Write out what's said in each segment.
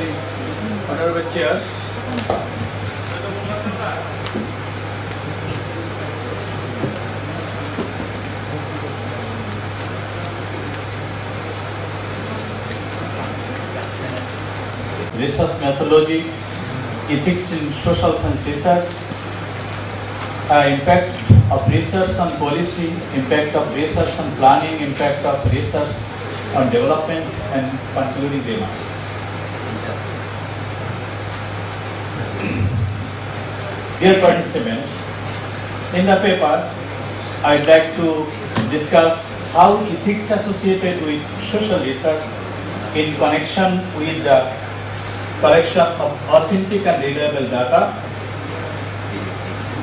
please. Honorable Chair. Research methodology, ethics in social science research, impact of research on policy, impact of research on planning, impact of research on development, and concluding remarks. Dear participants, in the paper, I'd like to discuss how ethics associated with social research in connection with the collection of authentic and reliable data,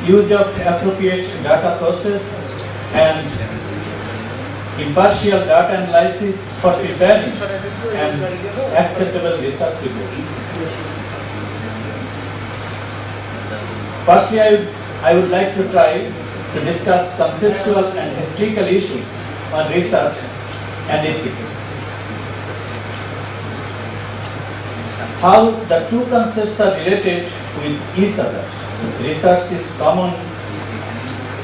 use of appropriate data process, and impartial data analysis for preparing an acceptable research report. Firstly, I would like to try to discuss conceptual and historical issues on research and ethics. How the two concepts are related with each other. Research is common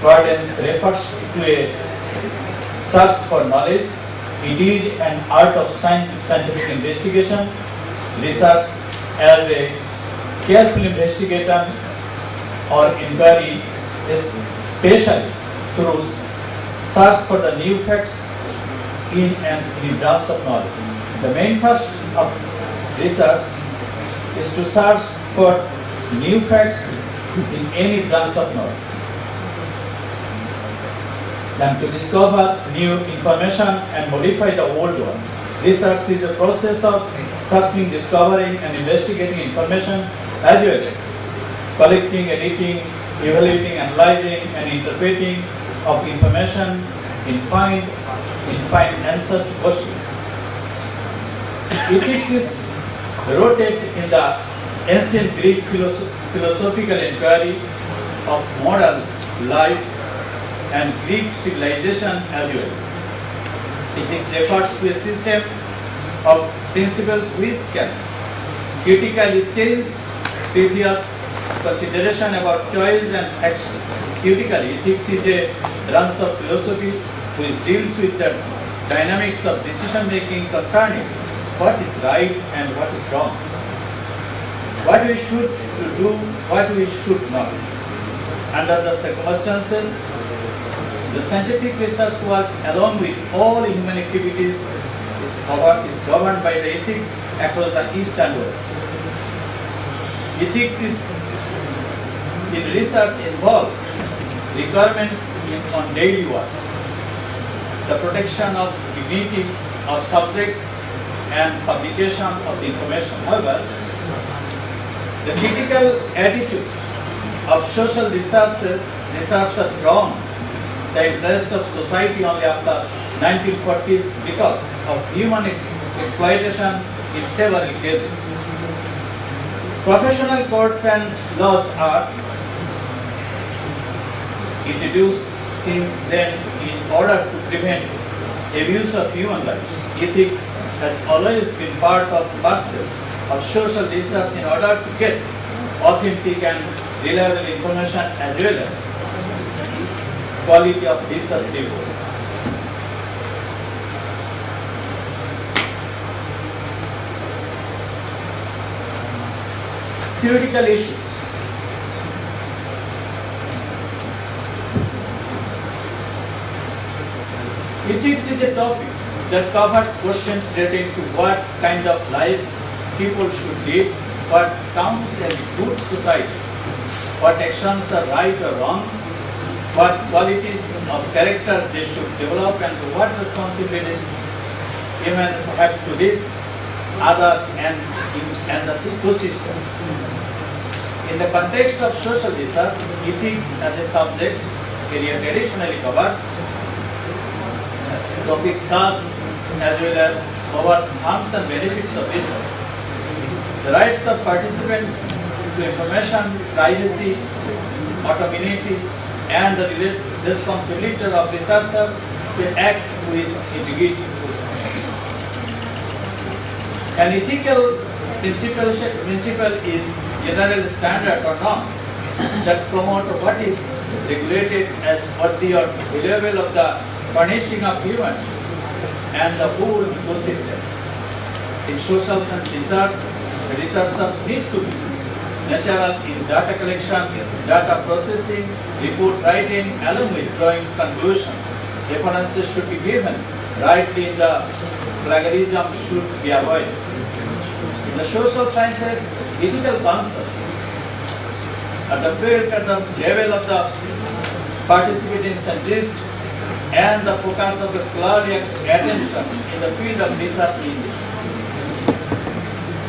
parlance refers to a search for knowledge. It is an art of scientific investigation. Research as a careful investigation or inquiry, especially through search for the new facts in any branch of knowledge. The main thrust of research is to search for new facts in any branch of knowledge, then to discover new information and modify the old one. Research is a process of searching, discovering, and investigating information as well as collecting, editing, evaluating, analyzing, and interpreting of information in find answer to questions. Ethics is rooted in the ancient Greek philosophical inquiry of moral life and Greek civilization as well. Ethics refers to a system of principles which can critically change previous consideration about choice and action. Critically, ethics is a branch of philosophy which deals with the dynamics of decision making concerning what is right and what is wrong, what we should do, what we should not. Under the circumstances, the scientific research work along with all human activities is governed by the ethics across the East and West. Ethics is in research involved requirements on daily work, the protection of dignity of subjects and publication of the information. However, the critical attitude of social researchers are drawn the interest of society only after 1940s because of human exploitation in several cases. Professional codes and laws are introduced since then in order to prevent abuse of human lives. Ethics has always been part of the pursuit of social research in order to get authentic and reliable information as well as quality of research report. Theoretical issues. Ethics is a topic that covers questions relating to what kind of lives people should live, what counts as a good society, what actions are right or wrong, what qualities of character they should develop, and what responsibilities humans have to live other and the ecosystem. In the context of social research, ethics as a subject area traditionally covers topics such as well as over harms and benefits of research, the rights of participants to information, privacy, autonomy, and the responsibility of researchers to act with integrity. An ethical principle is general standard or norm that promote what is regulated as worthy or valuable of the furnishing of humans and the whole ecosystem. In social science research, researchers need to be natural in data collection, data processing, report writing, along with drawing conclusions. References should be given. Rightly in the plagiarism should be avoided. In the social sciences, ethical concepts are developed at the level of the participating scientist and the focus of the scholarly attention in the field of research ethics.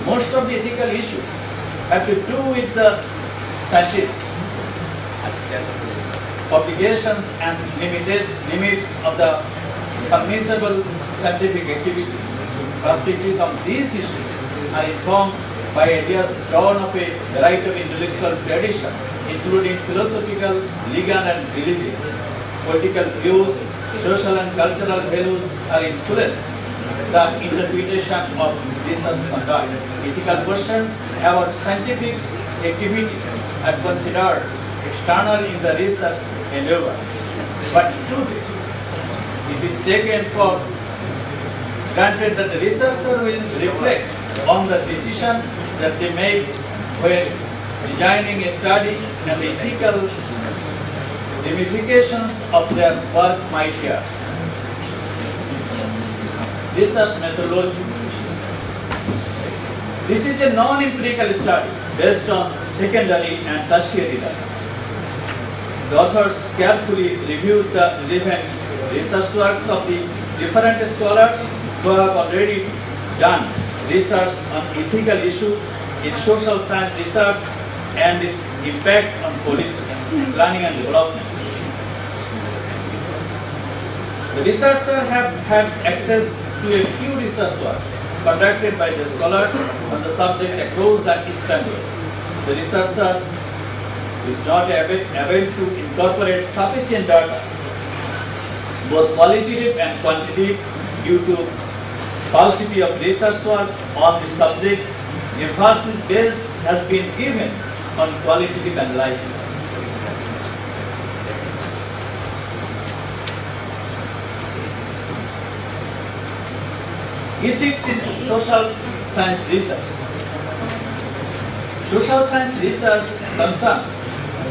Most of the ethical issues have to do with the scientists, obligations and limits of the permissible scientific activity. Perspective of these issues are informed by ideas drawn of a variety of intellectual tradition, including philosophical, legal and religious. Political views, social and cultural values are influenced the interpretation of research conduct. Ethical questions about scientific activity are considered external in the research endeavor. But today, it is taken for granted that the researcher will reflect on the decision that they make when designing a study and the ethical ramifications of their work might have. Research methodology. This is a non-empirical study based on secondary and tertiary data. The authors carefully reviewed the relevant research works of the different scholars who have already done research on ethical issues in social science research and its impact on policy, planning and development. The researchers have had access to a few research works conducted by the scholars on the subject across the East Anglia. The researcher is not able to incorporate sufficient data, both qualitative and quantitative, due to paucity of research work on the subject. Emphasis base has been given on qualitative analysis. Ethics in social science research. Social science research concerns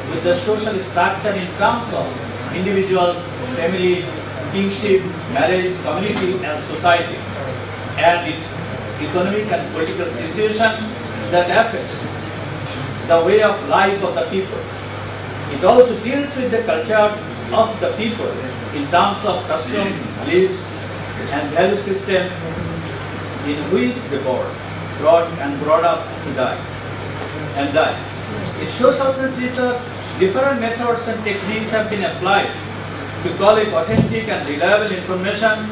with the social structure in terms of individuals, family, kingship, marriage, community and society, and its economic and political situation that affects the way of life of the people. It also deals with the culture of the people in terms of customs, beliefs and value system in which they brought up to die. In social science research, different methods and techniques have been applied to collect authentic and reliable information.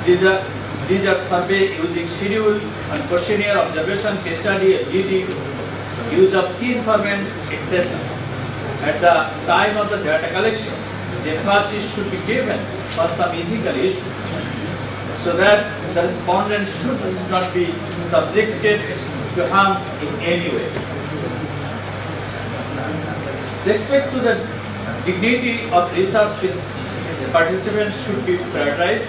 These are survey using schedule and questionnaire observation, case study, FGD, use of key informant, etc. At the time of the data collection, the emphasis should be given on some ethical issues, so that the respondent should not be subjected to harm in any way. Respect to the dignity of research participants should be prioritized.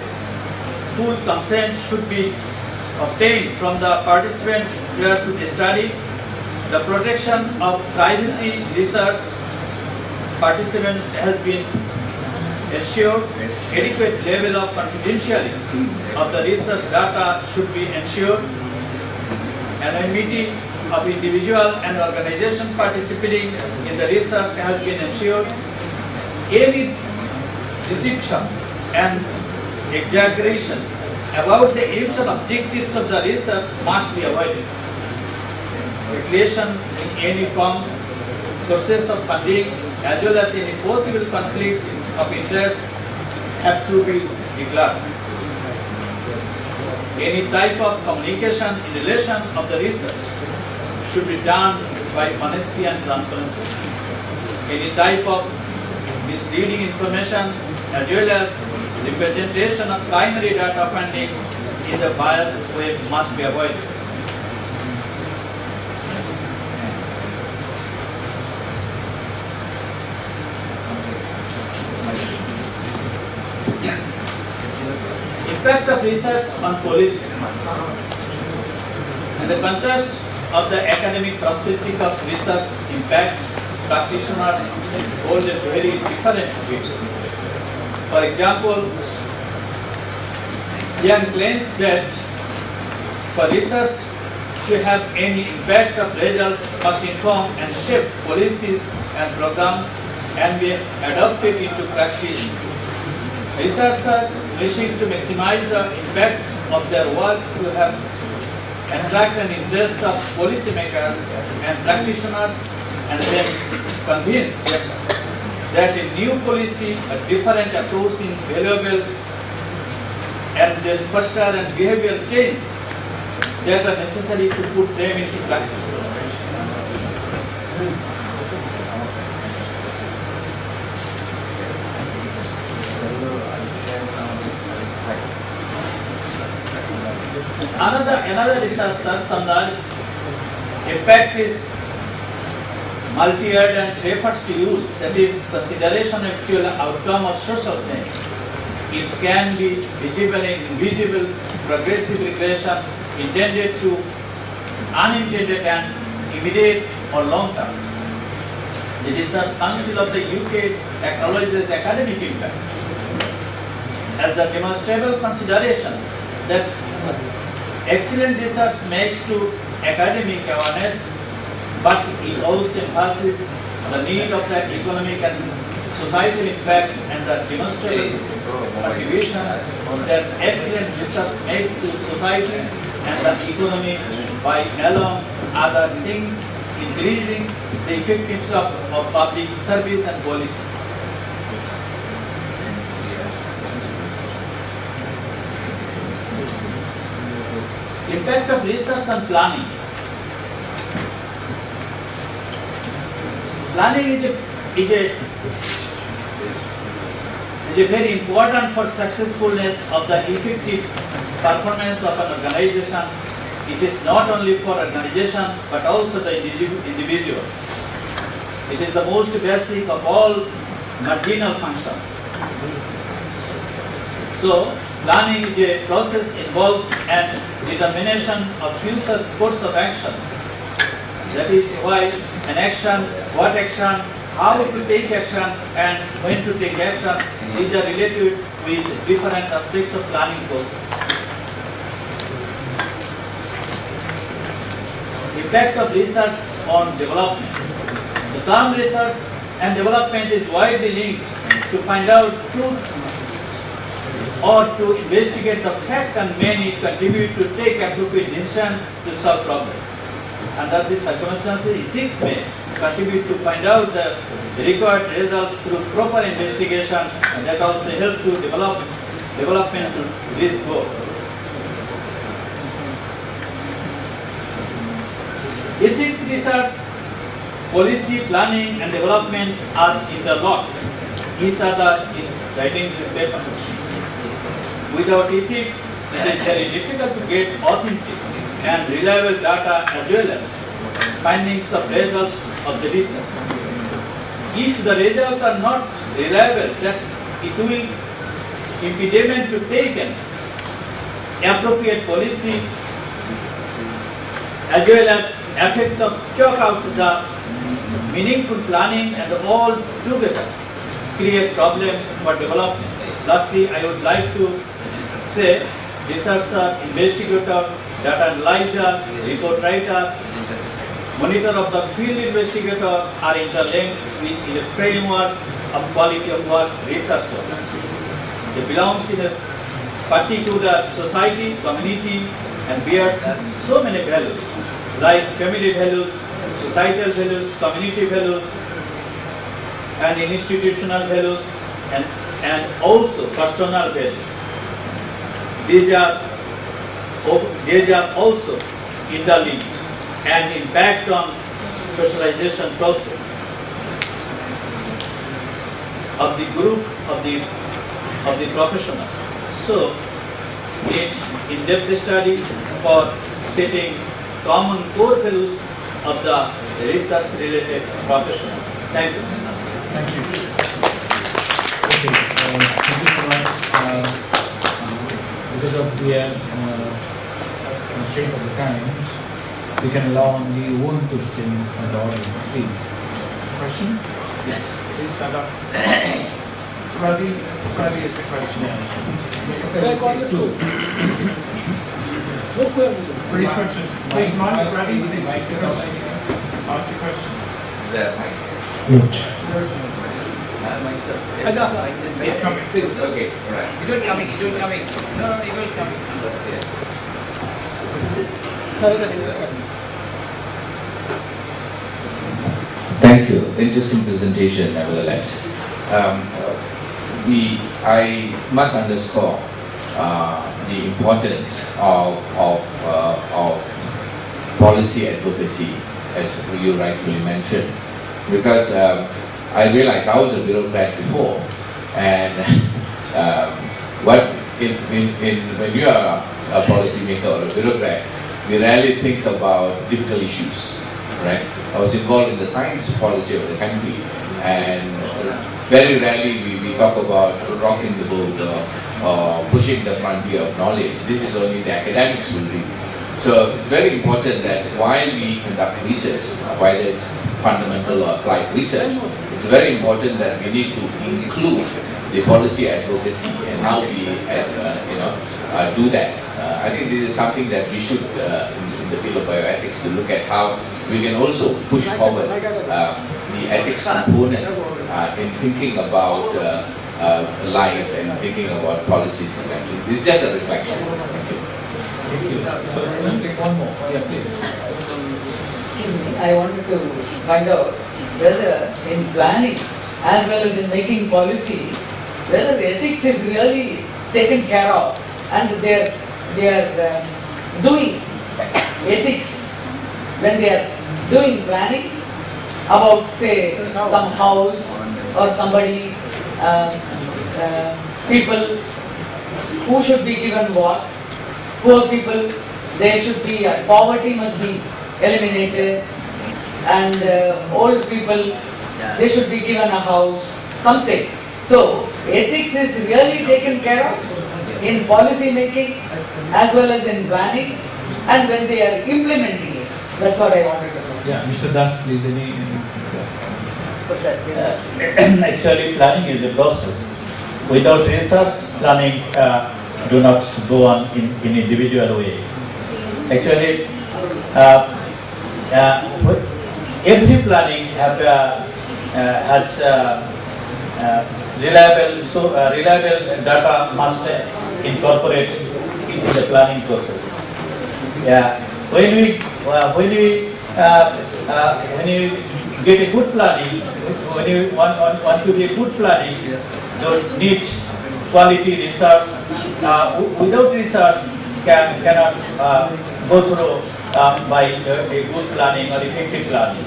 Full consent should be obtained from the participant prior to the study. The protection of privacy research participants has been ensured. Adequate level of confidentiality of the research data should be ensured. Anonymity of individual and organizations participating in the research has been ensured. Any deception and exaggeration about the aims and objectives of the research must be avoided. Regulations in any forms, sources of funding, as well as any possible conflicts of interest have to be declared. Any type of communication in relation of the research should be done by honesty and transparency. Any type of misleading information as well as representation of primary data findings in the biased way must be avoided. Impact of research on policing. In the context of the academic perspective of research impact, practitioners hold a very different view. For example, Young claims that for research to have any impact of results must inform and shape policies and programs and be adopted into practice. Researchers wishing to maximize the impact of their work to have attract an interest of policymakers and practitioners and then convince them that a new policy, a different approach is valuable and then foster and behavioral change that are necessary to put them into practice. Another researcher summarized impact is multi-year and refers to use, that is consideration of actual outcome of social change. It can be visible and invisible, progressive regression intended to unintended and immediate or long term. The Research Council of the UK acknowledges academic impact as the demonstrable consideration that excellent research makes to academic awareness, but it also emphasizes the need of the economic and societal impact and the demonstrable contribution that excellent research makes to society and the economy by, along other things, increasing the effectiveness of public service and policy. Impact of research on planning. Planning is very important for successfulness of the effective performance of an organization. It is not only for organization but also the individual. It is the most basic of all marginal functions. So, planning is a process involves an determination of future course of action. That is why an action, what action, how to take action and when to take action, these are related with different aspects of planning process. Impact of research on development. The term research and development is widely linked to find out truth or to investigate the fact, and many contribute to take appropriate decisions to solve problems. Under these circumstances, ethics may contribute to find out the required results through proper investigation, and that also helps to development to this goal. Ethics research, policy, planning and development are interlocked. Each other in writing this paper. Without ethics, it is very difficult to get authentic and reliable data as well as findings of results of the research. If the results are not reliable, that it will impediment to take an appropriate policy as well as effects of choke out the meaningful planning and all together create problem for development. Lastly, I would like to say researcher, investigator, data analyzer, report writer, monitor of the field investigator are interlinked in a framework of quality of work research work. They belong in a particular society, community and bears so many values like family values, societal values, community values and institutional values and also personal values. These are also interlinked and impact on socialization process of the group of the professionals. So, in-depth study for setting common core values of the research-related professionals. Thank you. Thank you. Okay, thank you so much. because of the constraint of the times, we can allow only one question at the audience, please. Question? Yes. Please stand up. Ravi is the question. Two. Brief questions. Please, Ravi, ask your question. Is that mic? I got It's coming. Okay, alright. It will coming. No, it will coming. Thank you. Interesting presentation, nevertheless. I must underscore the importance of policy advocacy, as you rightfully mentioned, because I realized I was a bureaucrat before, and when you are a policymaker or a bureaucrat, we rarely think about difficult issues, right? I was involved in the science policy of the country, and very rarely we talk about rocking the boat or pushing the frontier of knowledge. This is only the academics will do. So it's very important that while we conduct research, whether it's fundamental or applied research, it's very important that we need to include the policy advocacy and how we do that. I think this is something that we should, in the field of bioethics, to look at how we can also push forward the ethics component in thinking about life and thinking about policies in the country. This is just a reflection. Thank you. So we'll take one more. Yeah, please. Excuse me, I wanted to find out whether in planning as well as in making policy, whether ethics is really taken care of and they are doing ethics when they are doing planning about, say, some house or somebody, people who should be given what. Poor people, they should be, poverty must be eliminated, and old people, they should be given a house, something. So, ethics is really taken care of in policy making as well as in planning and when they are implementing it. That's what I wanted to know. Yeah, Mr. Das, please, any Actually, planning is a process. Without research, planning do not go on in individual way. Actually, every planning has reliable data must incorporate into the planning process. Yeah, when you get a good planning, when you want to be a good planning, you need quality research. Without research, cannot go through by a good planning or effective planning.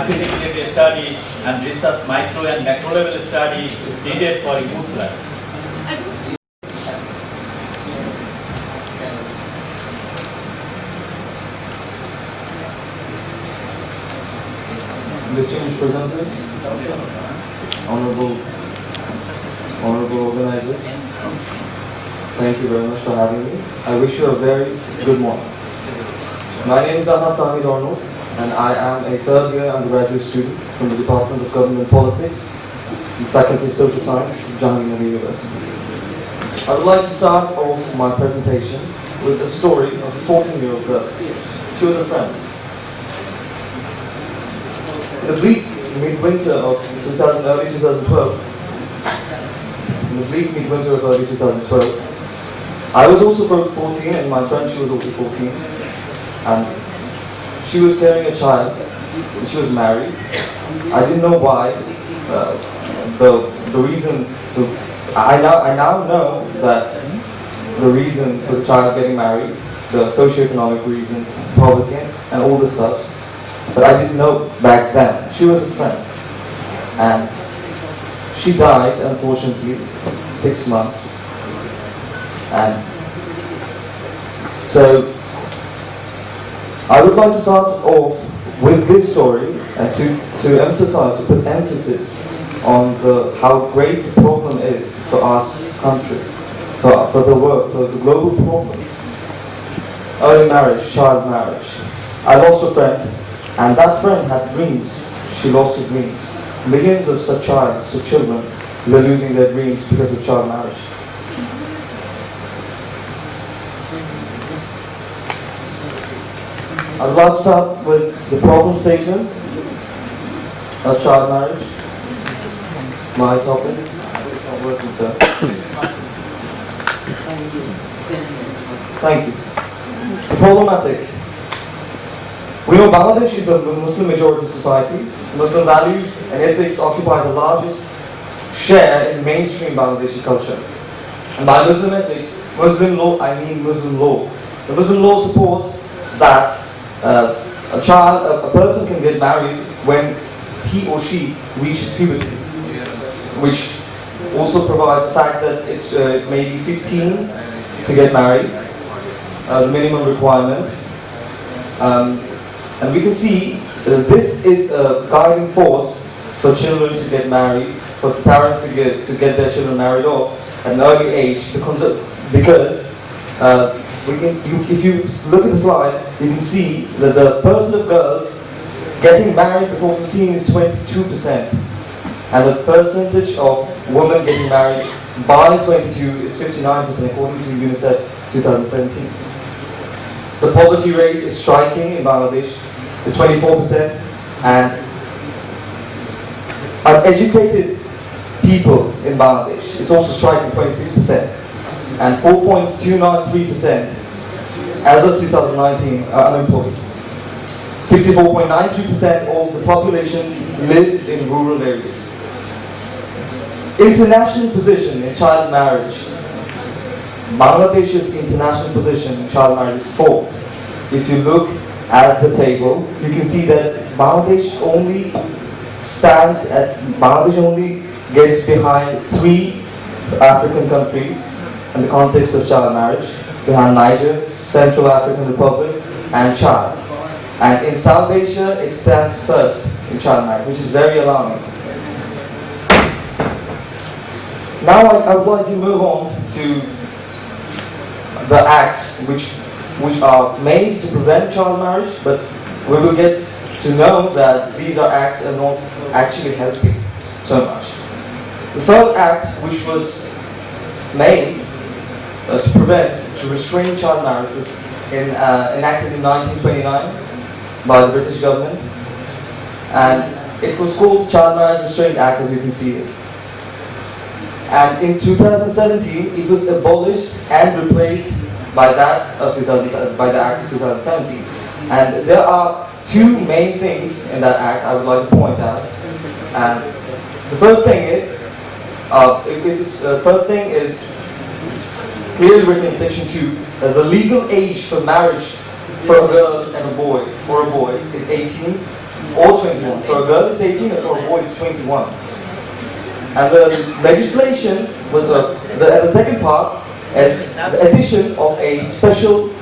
Feasibility study and research micro and macro level study is needed for a good plan. Distinguished presenters, honorable organizers, thank you very much for having me. I wish you a very good morning. My name is Ahmad Tahmid Arnold, and I am a third year undergraduate student from the Department of Government Politics, the Faculty of Social Science, Jahangir University. I would like to start off my presentation with a story of a 14-year-old girl. She was a friend. In the bleak midwinter of early 2012, I was also 14 and my friend, she was also 14. And she was carrying a child, and she was married. I didn't know why. The reason I now know that the reason for the child getting married, the socioeconomic reasons, poverty, and all the stuff. But I didn't know back then. She was a friend, and she died, unfortunately, 6 months. And so I would like to start off with this story and to put emphasis on how great the problem is for our country. for the work, for the global problem. Early marriage, child marriage. I lost a friend, and that friend had dreams. She lost her dreams. Millions of such children, they're losing their dreams because of child marriage. I'd like to start with the problem statement of child marriage. My topic. It's not working, sir. Thank you. The problematic. We know Bangladesh is a Muslim majority society. Muslim values and ethics occupy the largest share in mainstream Bangladeshi culture. And by Muslim ethics, Muslim law, I mean Muslim law. The Muslim law supports that a person can get married when he or she reaches puberty, which also provides the fact that it may be 15 to get married, the minimum requirement. And we can see that this is a guiding force for children to get married, for parents to get their children married off at an early age, because if you look at the slide, you can see that the percent of girls getting married before 15 is 22%, and the percentage of women getting married by 22 is 59%, according to UNICEF 2017. The poverty rate is striking in Bangladesh, it's 24%, and uneducated people in Bangladesh, it's also striking 26%, and 4.293% as of 2019 are unemployed. 64.93% of the population live in rural areas. International position in child marriage. Bangladesh's international position in child marriage is fourth. If you look at the table, you can see that Bangladesh only gets behind 3 African countries in the context of child marriage, behind Niger, Central African Republic, and Chad. And in South Asia, it stands first in child marriage, which is very alarming. Now I would like to move on to the acts which are made to prevent child marriage, but we will get to know that these acts are not actually helping so much. The first act which was made to restrain child marriage was enacted in 1929 by the British government, and it was called Child Marriage Restraint Act, as you can see here. And in 2017, it was abolished and replaced by the Act of 2017. And there are 2 main things in that act I would like to point out. And the first thing is clearly written in section 2 that the legal age for marriage for a girl and a boy, or a boy, is 18 or 21. For a girl it's 18 and for a boy it's 21. And the legislation was, the second part is the addition of a special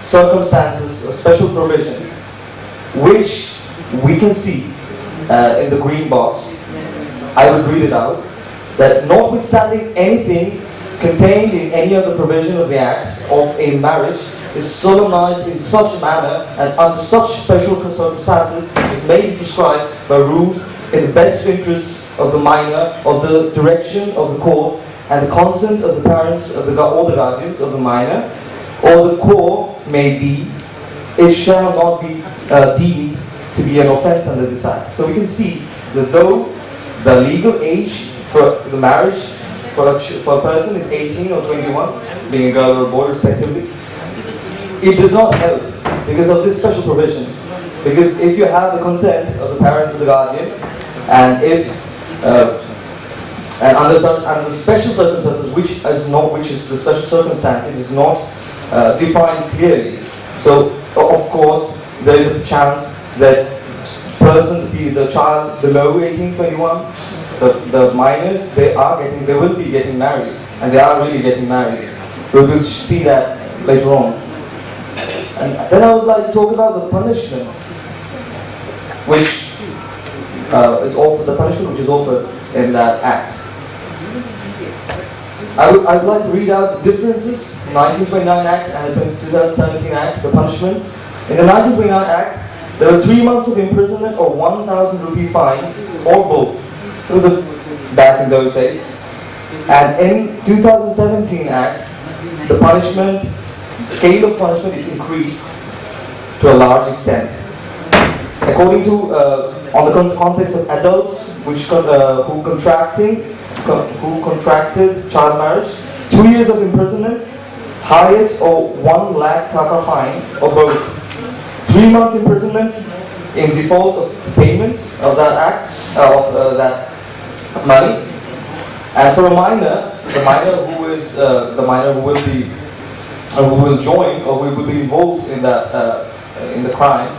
circumstances, a special provision, which we can see in the green box. I will read it out. That notwithstanding anything contained in any other provision of the Act of a marriage is solemnized in such a manner and under such special circumstances is made prescribed by rules in the best interests of the minor, of the direction of the court, and the consent of the parents of or the guardians of the minor, or the core may be, it shall not be deemed to be an offense under this Act. So we can see that though the legal age for the marriage for a person is 18 or 21, being a girl or a boy respectively, it does not help because of this special provision. Because if you have the consent of the parent or the guardian, and if and under special circumstances, which is the special circumstance, it is not defined clearly. So of course there is a chance that the child below 18, 21, the minors, they will be getting married, and they are really getting married. We will see that later on. And then I would like to talk about the punishment, which is offered in that act. I would like to read out the differences in the 1929 Act and the 2017 Act, the punishment. In the 1929 Act, there were 3 months of imprisonment or 1,000 rupee fine, or both. It was back in those days. And in 2017 Act, the punishment, scale of punishment is increased to a large extent. According to, on the context of adults who contracted child marriage, 2 years of imprisonment, highest or 1 lakh taka fine, or both. 3 months imprisonment in default of the payment of that act, that money. And for a minor, the minor who will be, who will join or who will be involved in that in the crime,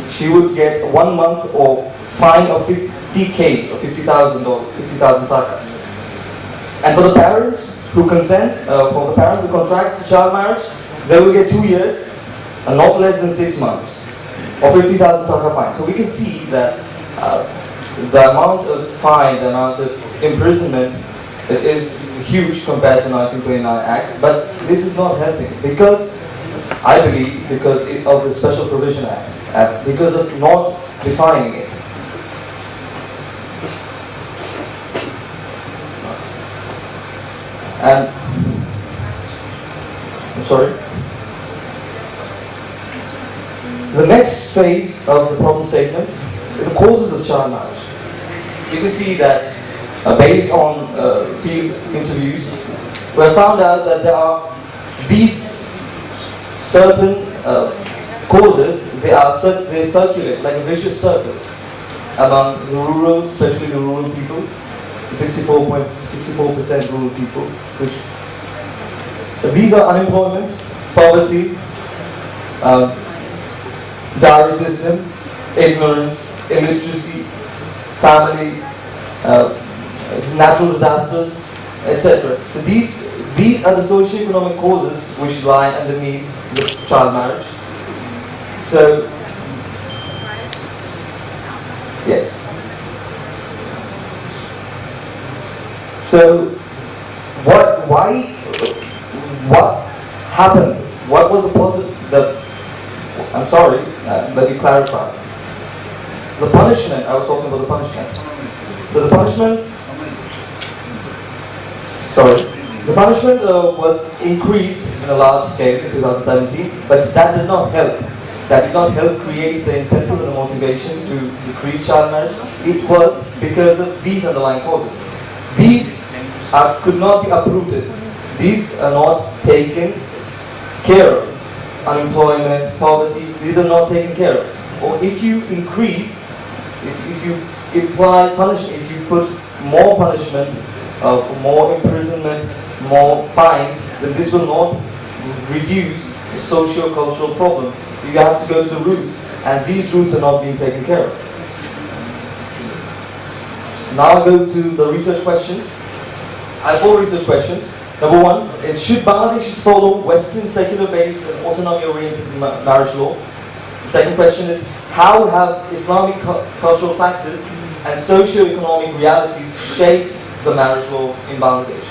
she would get 1 month or fine of 50k or 50,000 taka. And for the parents who consent, for the parents who contracts the child marriage, they will get 2 years and not less than 6 months or 50,000 taka fine. So we can see that the amount of fine, the amount of imprisonment is huge compared to 1929 Act, but this is not helping because, I believe, because of the Special Provision Act, because of not defining it. And, I'm sorry. The next phase of the problem statement is the causes of child marriage. You can see that based on field interviews, we have found out that there are these certain causes, they circulate like a vicious circle among the rural, especially the rural people, 64% rural people, these are unemployment, poverty, dowry system, ignorance, illiteracy, family, natural disasters, etc. So these are the socio-economic causes which lie underneath the child marriage. So, yes. So, what happened? What was the positive? I'm sorry, let me clarify. The punishment, I was talking about the punishment. So the punishment was increased in a large scale in 2017, but that did not help. That did not help create the incentive and the motivation to decrease child marriage. It was because of these underlying causes. These could not be uprooted. These are not taken care of. Unemployment, poverty, these are not taken care of. Or if you increase, if you imply punishment, if you put more punishment, more imprisonment, more fines, then this will not reduce the socio-cultural problem. You have to go to the roots, and these roots are not being taken care of. Now I go to the research questions. I have 4 research questions. Number 1 is, should Bangladeshis follow Western secular-based and autonomy-oriented marriage law? The second question is, how have Islamic cultural factors and socio-economic realities shaped the marriage law in Bangladesh?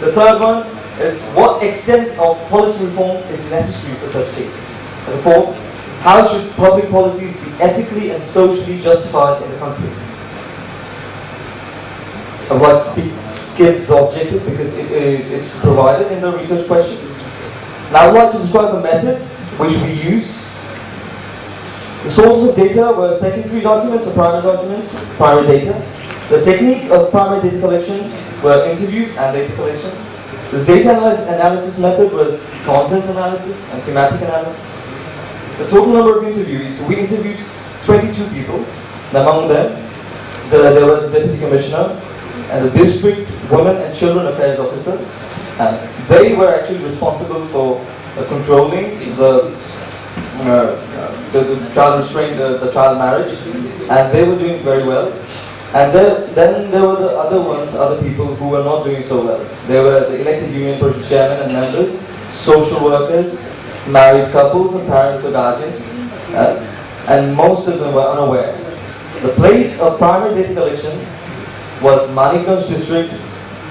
The third one is, what extent of policy reform is necessary for such cases? And the fourth, how should public policies be ethically and socially justified in the country? I would like to skip the objective because it's provided in the research question. Now I would like to describe the method which we use. The sources of data were secondary documents or primary documents, primary data. The technique of primary data collection were interviews and data collection. The data analysis method was content analysis and thematic analysis. The total number of interviewees, we interviewed 22 people. Among them, there was the Deputy Commissioner and the District Women and Children Affairs Officer. And they were actually responsible for controlling the child restraint, the child marriage, and they were doing very well. And then there were the other people who were not doing so well. They were the elected union person chairman and members, social workers, married couples and parents or guardians, and most of them were unaware. The place of primary data collection was Manikganj district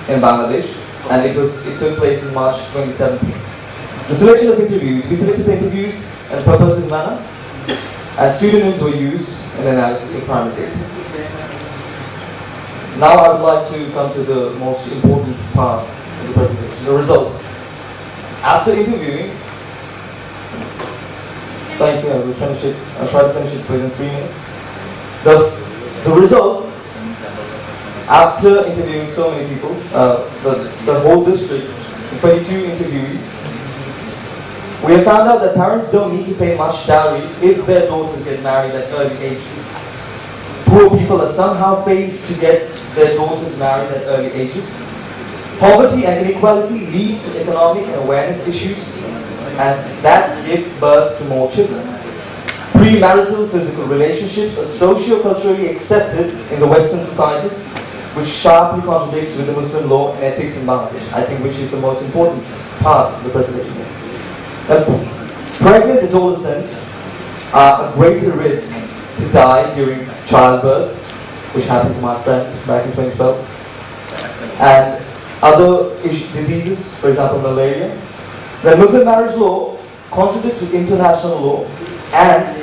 in Bangladesh, and it took place in March 2017. The selection of interviews, we selected the interviews in a purposive manner, and pseudonyms were used in the analysis of primary data. Now I would like to come to the most important part of the presentation, the result. After interviewing, thank you, I will finish it, I'll try to finish it within 3 minutes. The result, after interviewing so many people, the whole district, 22 interviewees, we have found out that parents don't need to pay much dowry if their daughters get married at early ages. Poor people are somehow faced to get their daughters married at early ages. Poverty and inequality leads to economic and awareness issues, and that give birth to more children. Premarital physical relationships are socio-culturally accepted in the Western societies, which sharply contradicts with the Muslim law and ethics in Bangladesh, I think, which is the most important part of the presentation. Pregnant adolescents are at greater risk to die during childbirth, which happened to my friend back in 2012, and other diseases, for example malaria. The Muslim marriage law contradicts with international law and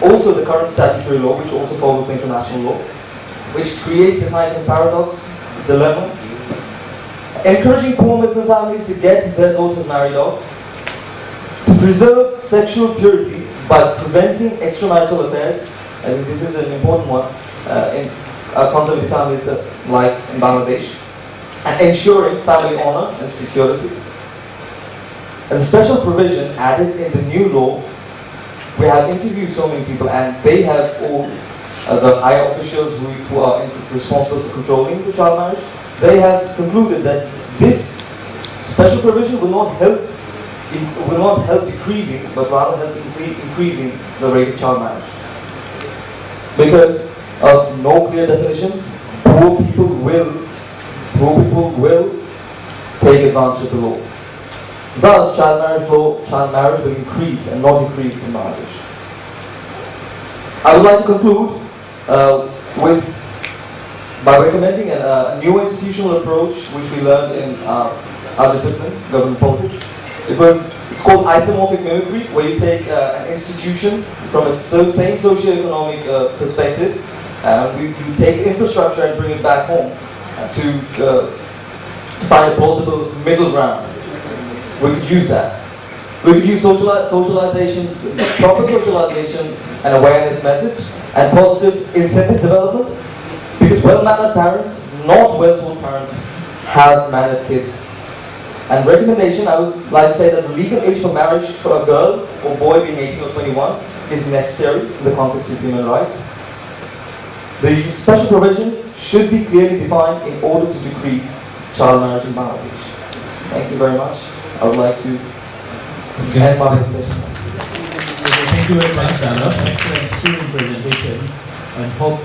also the current statutory law, which also follows the international law, which creates a kind of paradox, dilemma. Encouraging poor Muslim families to get their daughters married off, to preserve sexual purity by preventing extramarital affairs. I think this is an important one in conservative families like in Bangladesh, and ensuring family honor and security. A special provision added in the new law. We have interviewed so many people, and they have all the higher officials who are responsible for controlling the child marriage. They have concluded that this special provision will not help decreasing, but rather help increasing the rate of child marriage. Because of no clear definition, poor people will take advantage of the law. Thus, child marriage will increase and not decrease in Bangladesh. I would like to conclude by recommending a new institutional approach which we learned in our discipline, government politics. It's called isomorphic mimicry, where you take an institution from a same socio-economic perspective, we take infrastructure and bring it back home to find a plausible middle ground. We could use that. We could use socializations, proper socialization and awareness methods, and positive incentive development, because well-mannered parents, not well-taught parents, have mannered kids. And recommendation, I would like to say that the legal age for marriage for a girl or boy being 18 or 21 is necessary in the context of human rights. The special provision should be clearly defined in order to decrease child marriage in Bangladesh. Thank you very much. I would like to end my presentation. Thank you very much, Anna. Excellent student presentation, and hope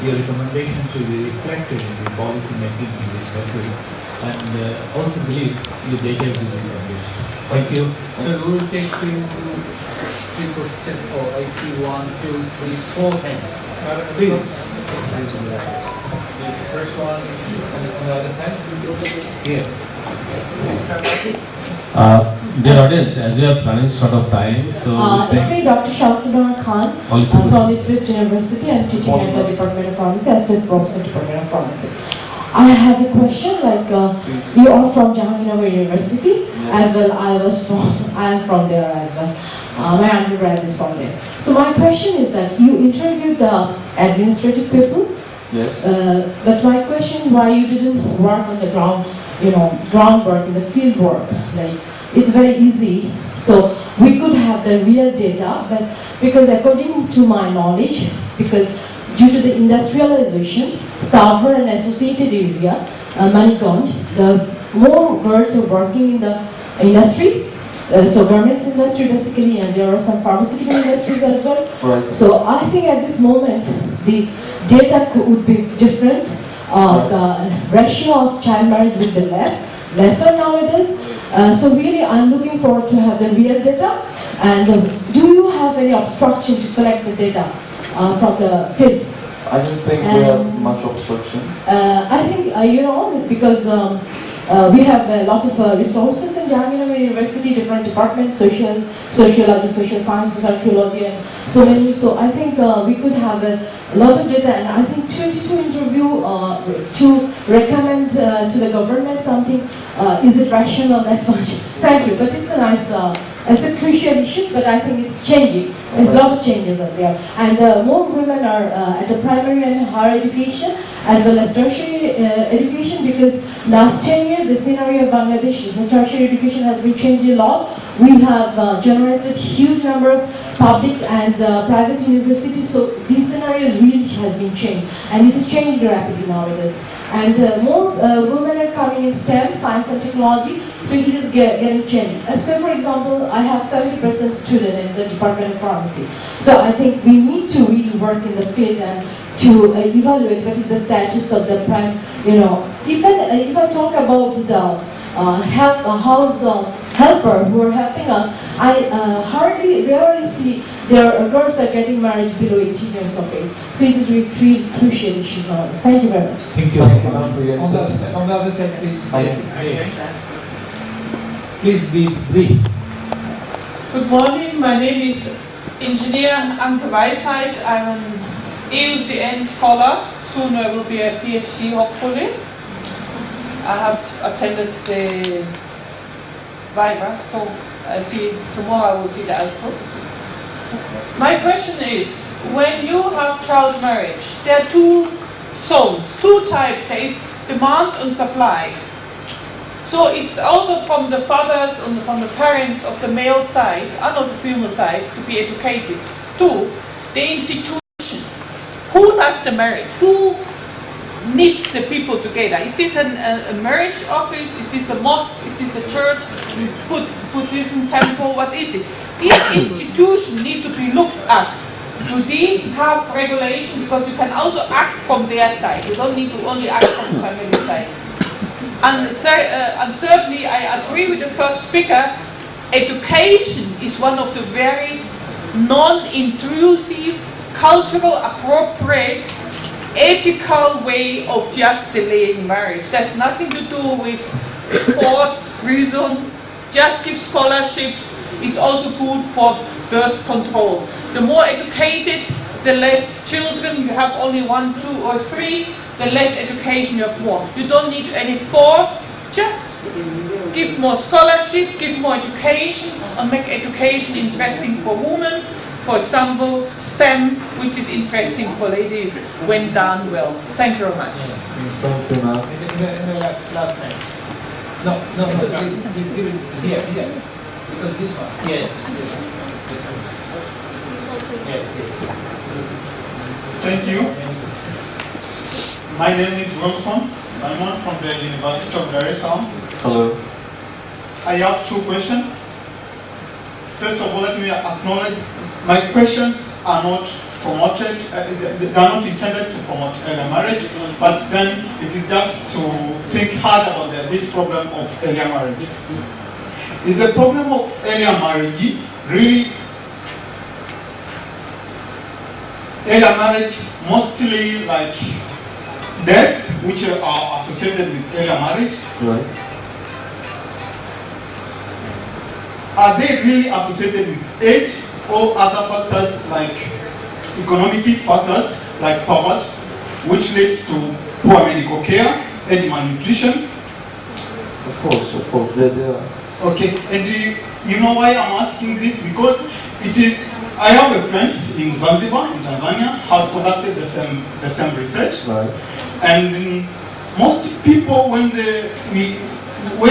your recommendations will be reflected in the policy making in this country, and also believe your data will be published. Thank you. So we will take three questions. Oh, I see 1, 2, 3, 4 hands. Please. The first one is on the other side. Here. Dear audience, as we are running short of time, so it's me, Dr. Shamsuddin Khan, from East University. I'm teaching at the Department of Pharmacy, Associate Professor, Department of Pharmacy. I have a question, you are from Jahannagar University, as well I am from there as well. My undergrad is from there. So my question is that you interviewed the administrative people. Yes. But my question is why you didn't work on the ground, groundwork, in the field work. It's very easy. So we could have the real data, because according to my knowledge, because due to the industrialization, Savur and associated area, Manikganj, the more girls are working in the industry. So garments industry basically, and there are some pharmaceutical industries as well. Right. So I think at this moment the data would be different. The ratio of child marriage would be lesser nowadays. So really I'm looking forward to have the real data. And do you have any obstruction to collect the data from the field? I don't think we have much obstruction. I think, because we have a lot of resources in Jahannagar University, different departments, sociology, social sciences, archaeology, and so many. So I think we could have a lot of data, and I think 22 interview to recommend to the government something, is it rational that much? Thank you, but it's a nice, it's a crucial issue, but I think it's changing. There's a lot of changes out there. And more women are at the primary and higher education, as well as tertiary education, because last 10 years, the scenario of Bangladesh, the tertiary education has been changing a lot. We have generated huge number of public and private universities, so these scenarios really has been changed, and it is changing rapidly nowadays. And more women are coming in STEM, science and technology, so it is getting changed. As for example, I have 70% student in the Department of Pharmacy. So I think we need to really work in the field and to evaluate what is the status of the prime, even if I talk about the house helper who are helping us, I rarely see their girls are getting married below 18 years of age. So it is really crucial issues nowadays. Thank you very much. Thank you. Thank you, ma'am, for your On the input. other side, please. Thank you. Please be brief. Good morning, my name is Engineer Anke Weisheit. I'm an EUCN scholar. Soon I will be a PhD, hopefully. I have attended the Viva, so I see tomorrow I will see the output. My question is, when you have child marriage, there are two zones, two types. There is demand and supply. So it's also from the fathers and from the parents of the male side and of the female side to be educated. Two, the institution. Who does the marriage? Who knits the people together? Is this a marriage office? Is this a mosque? Is this a church? Buddhism temple? What is it? These institutions need to be looked at. Do they have regulation? Because you can also act from their side. You don't need to only act from the family side. And thirdly, I agree with the first speaker. Education is one of the very non-intrusive, cultural appropriate, ethical way of just delaying marriage. There's nothing to do with force, reason. Just give scholarships. It's also good for birth control. The more educated, the less children you have, only 1, 2, or 3, the less education you have more. You don't need any force, just give more scholarship, give more education, and make education interesting for women. For example, STEM, which is interesting for ladies when done well. Thank you very much. Thank you, ma'am. In the last name. No, please give it here. Because this one. Yes. Thank you. My name is Wilson Simon from the University of Dar es Salaam. Hello. I have 2 questions. First of all, let me acknowledge my questions are not promoted, they are not intended to promote early marriage, but then it is just to think hard about this problem of early marriage. Is the problem of early marriage really early marriage mostly like death, which are associated with early marriage? Right. Are they really associated with age or other factors like economic factors like poverty, which leads to poor medical care and malnutrition? Of course, they are. Okay, and you know why I'm asking this? Because I have a friend in Zanzibar, in Tanzania, has conducted the same research. Right. And most people, when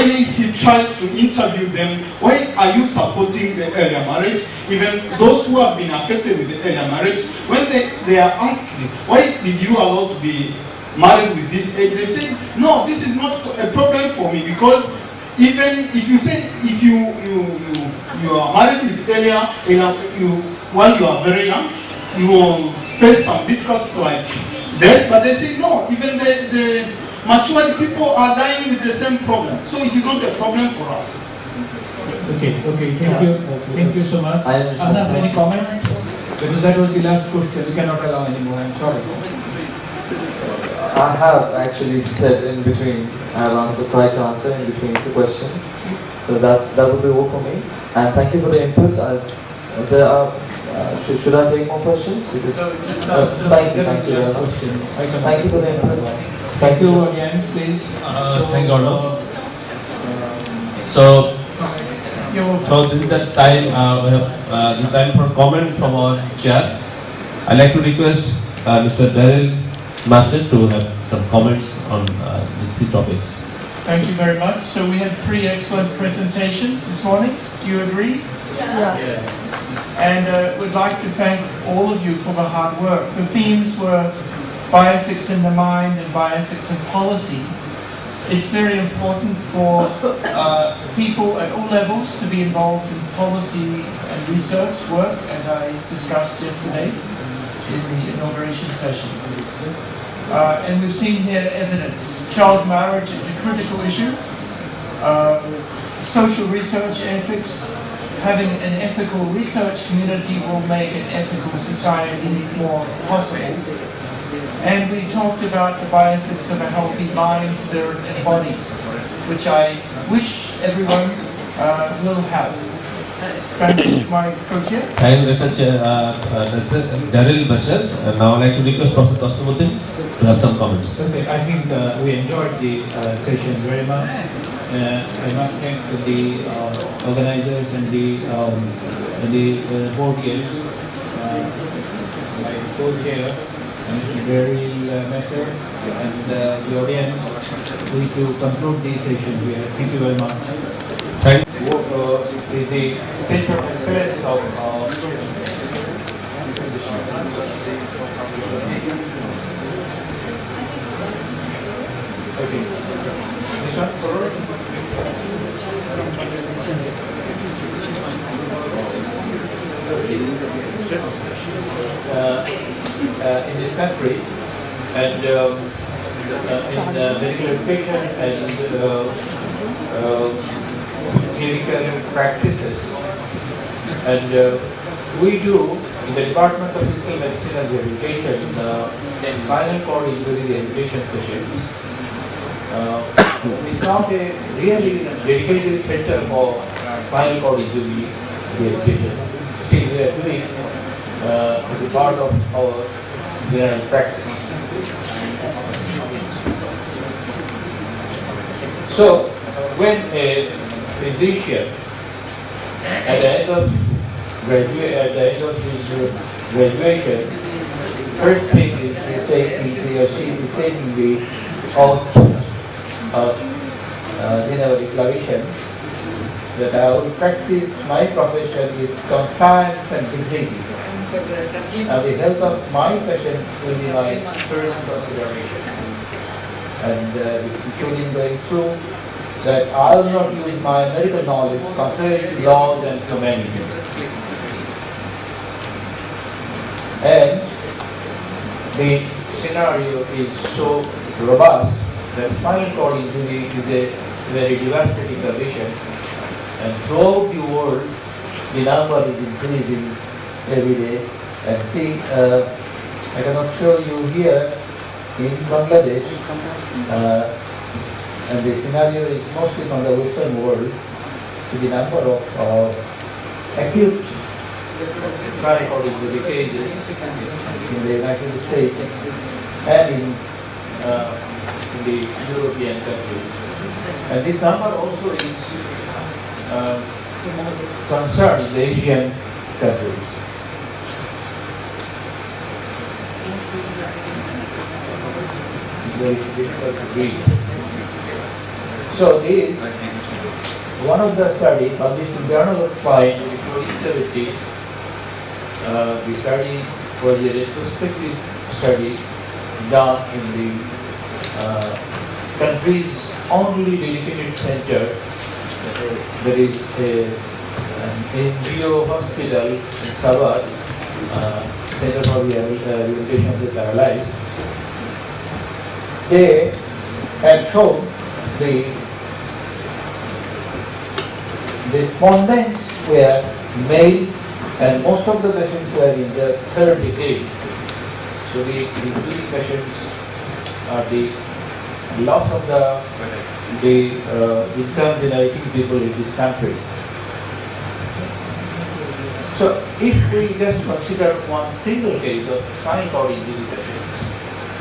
he tries to interview them, why are you supporting the earlier marriage? Even those who have been affected with the earlier marriage, when they are asked, why did you allow to be married with this age? They say, no, this is not a problem for me, because even if you say, if you are married with earlier, while you are very young, you will face some difficulties like death, but they say, no, even the mature people are dying with the same problem. So it is not a problem for us. Okay, thank you so much. I understand. Anna, any comment? Because that was the last question, we cannot allow anymore, I'm sorry. I have actually said in between, I have tried to answer in between the questions. So that would be all for me. And thank you for the inputs. Should I take more questions? Because, thank you very much. Thank you for the inputs. Thank you again, please. Thank God. So this is the time we have the time for comment from our chair. I'd like to request Mr. Daryl Matchett to have some comments on these three topics. Thank you very much. So we had 3 excellent presentations this morning. Do you agree? Yes. And we'd like to thank all of you for the hard work. The themes were bioethics in the mind and bioethics in policy. It's very important for people at all levels to be involved in policy and research work, as I discussed yesterday in the inauguration session. And we've seen here evidence. Child marriage is a critical issue. Social research ethics, having an ethical research community will make an ethical society more possible. And we talked about the bioethics of a healthy mind, spirit, and body, which I wish everyone will have. Thank you, my co-chair. Thank you, Dr. Chair. That's it. Daryl Matchett. Now I'd like to request Professor Dastamuddin to have some comments. Okay, I think we enjoyed the session very much. I must thank the organizers and the board guests, my co-chair, Mr. Daryl Messer, and the audience. We to conclude the session here. Thank you very much. Thank Is the center of excellence of okay. This one, forward. In this country, and in medical education and clinical practices, and we do in the Department of Physical Medicine and Rehabilitation spinal cord injury rehabilitation specialists. It's not a really dedicated center for spinal cord injury rehabilitation. Still, we are doing as a part of our general practice. So, when a physician at the end of his graduation, first thing is he or she is taking the oath in our declaration that I will practice my profession with conscience and dignity. And the health of my patient will be my first consideration. And it's including going through that I will not use my medical knowledge contrary to laws and humanity. And the scenario is so robust that spinal cord injury is a very devastating condition, and throughout the world the number is increasing every day. And see, I cannot show you here in Bangladesh, and the scenario is mostly from the Western world, to the number of acute spinal cord injury cases in the United States and in the European countries. And this number also is concerned in the Asian countries. Very difficult to read. So this one of the study published in Journal of Spine in 1970. The study was a retrospective study done in the country's only dedicated center. There is an NGO hospital in Sabat, Center for Rehabilitation of the Paralyzed. They had shown the respondents were male And most of the patients were in the third decade. So the injury patients are the loss of the income generating people in this country. So if we just consider one single case of spinal cord injury patients,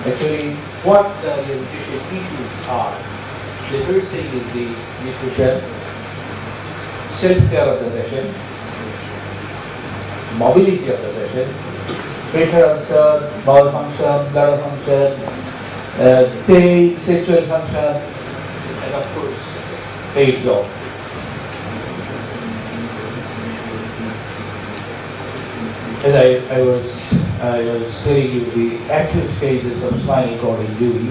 actually what the rehabilitation issues are, the first thing is the nutrition, self-care of the patient, mobility of the patient, pressure ulcer, bowel function, bladder function, pain, sexual function, and of course, paid job. As I was telling you, the acute cases of spinal cord injury,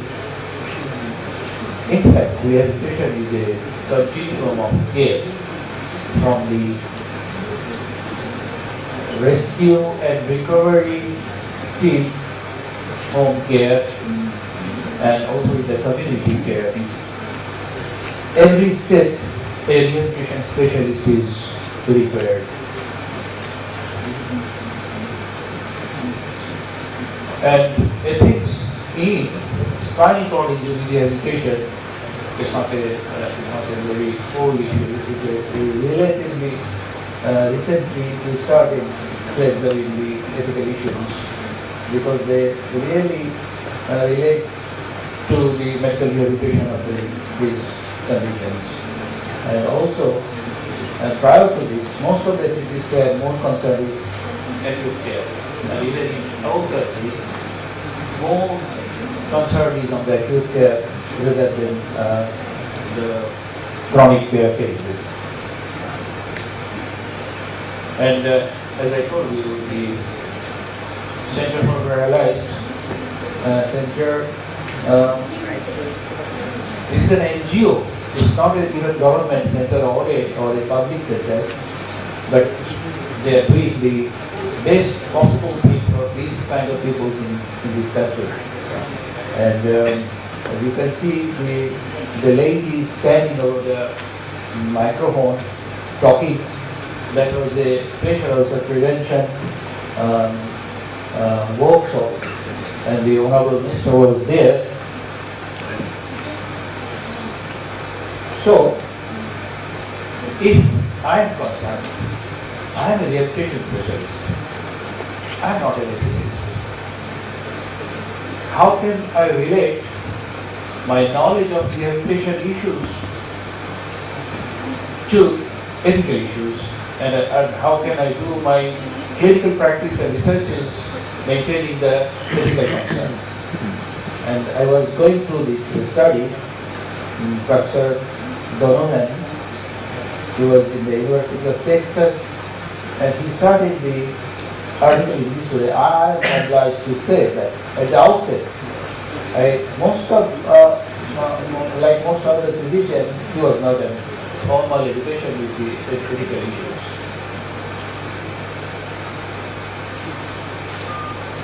in fact, rehabilitation is a continuum of care from the rescue and recovery till home care and also in the community care. Every step a rehabilitation specialist is required. And ethics in spinal cord injury rehabilitation is not a very old issue. It is a relatively recently we started to observe the ethical issues because they really relate to the medical rehabilitation of these conditions. And also, prior to this, most of the ethicists were more concerned with acute care. And even in our country, more concern is on the acute care rather than the chronic care cases. And as I told you, the Center for Paralyzed Center is an NGO. It's not a even government center or a public center, but they are doing the best possible thing for these kind of people in this country. And as you can see, the lady standing over the microphone talking, that was a pressure ulcer prevention workshop, and the Honorable Minister was there. So, if I am concerned, I am a rehabilitation specialist. I am not an ethicist. How can I relate my knowledge of rehabilitation issues to ethical issues, and how can I do my clinical practice and researches maintaining the ethical concern? And I was going through this study. Professor Donovan, who was in the University of Texas, and he started the article in this way. I am obliged to say that at the outset, like most other physicians, he was not a formal education with the ethical issues.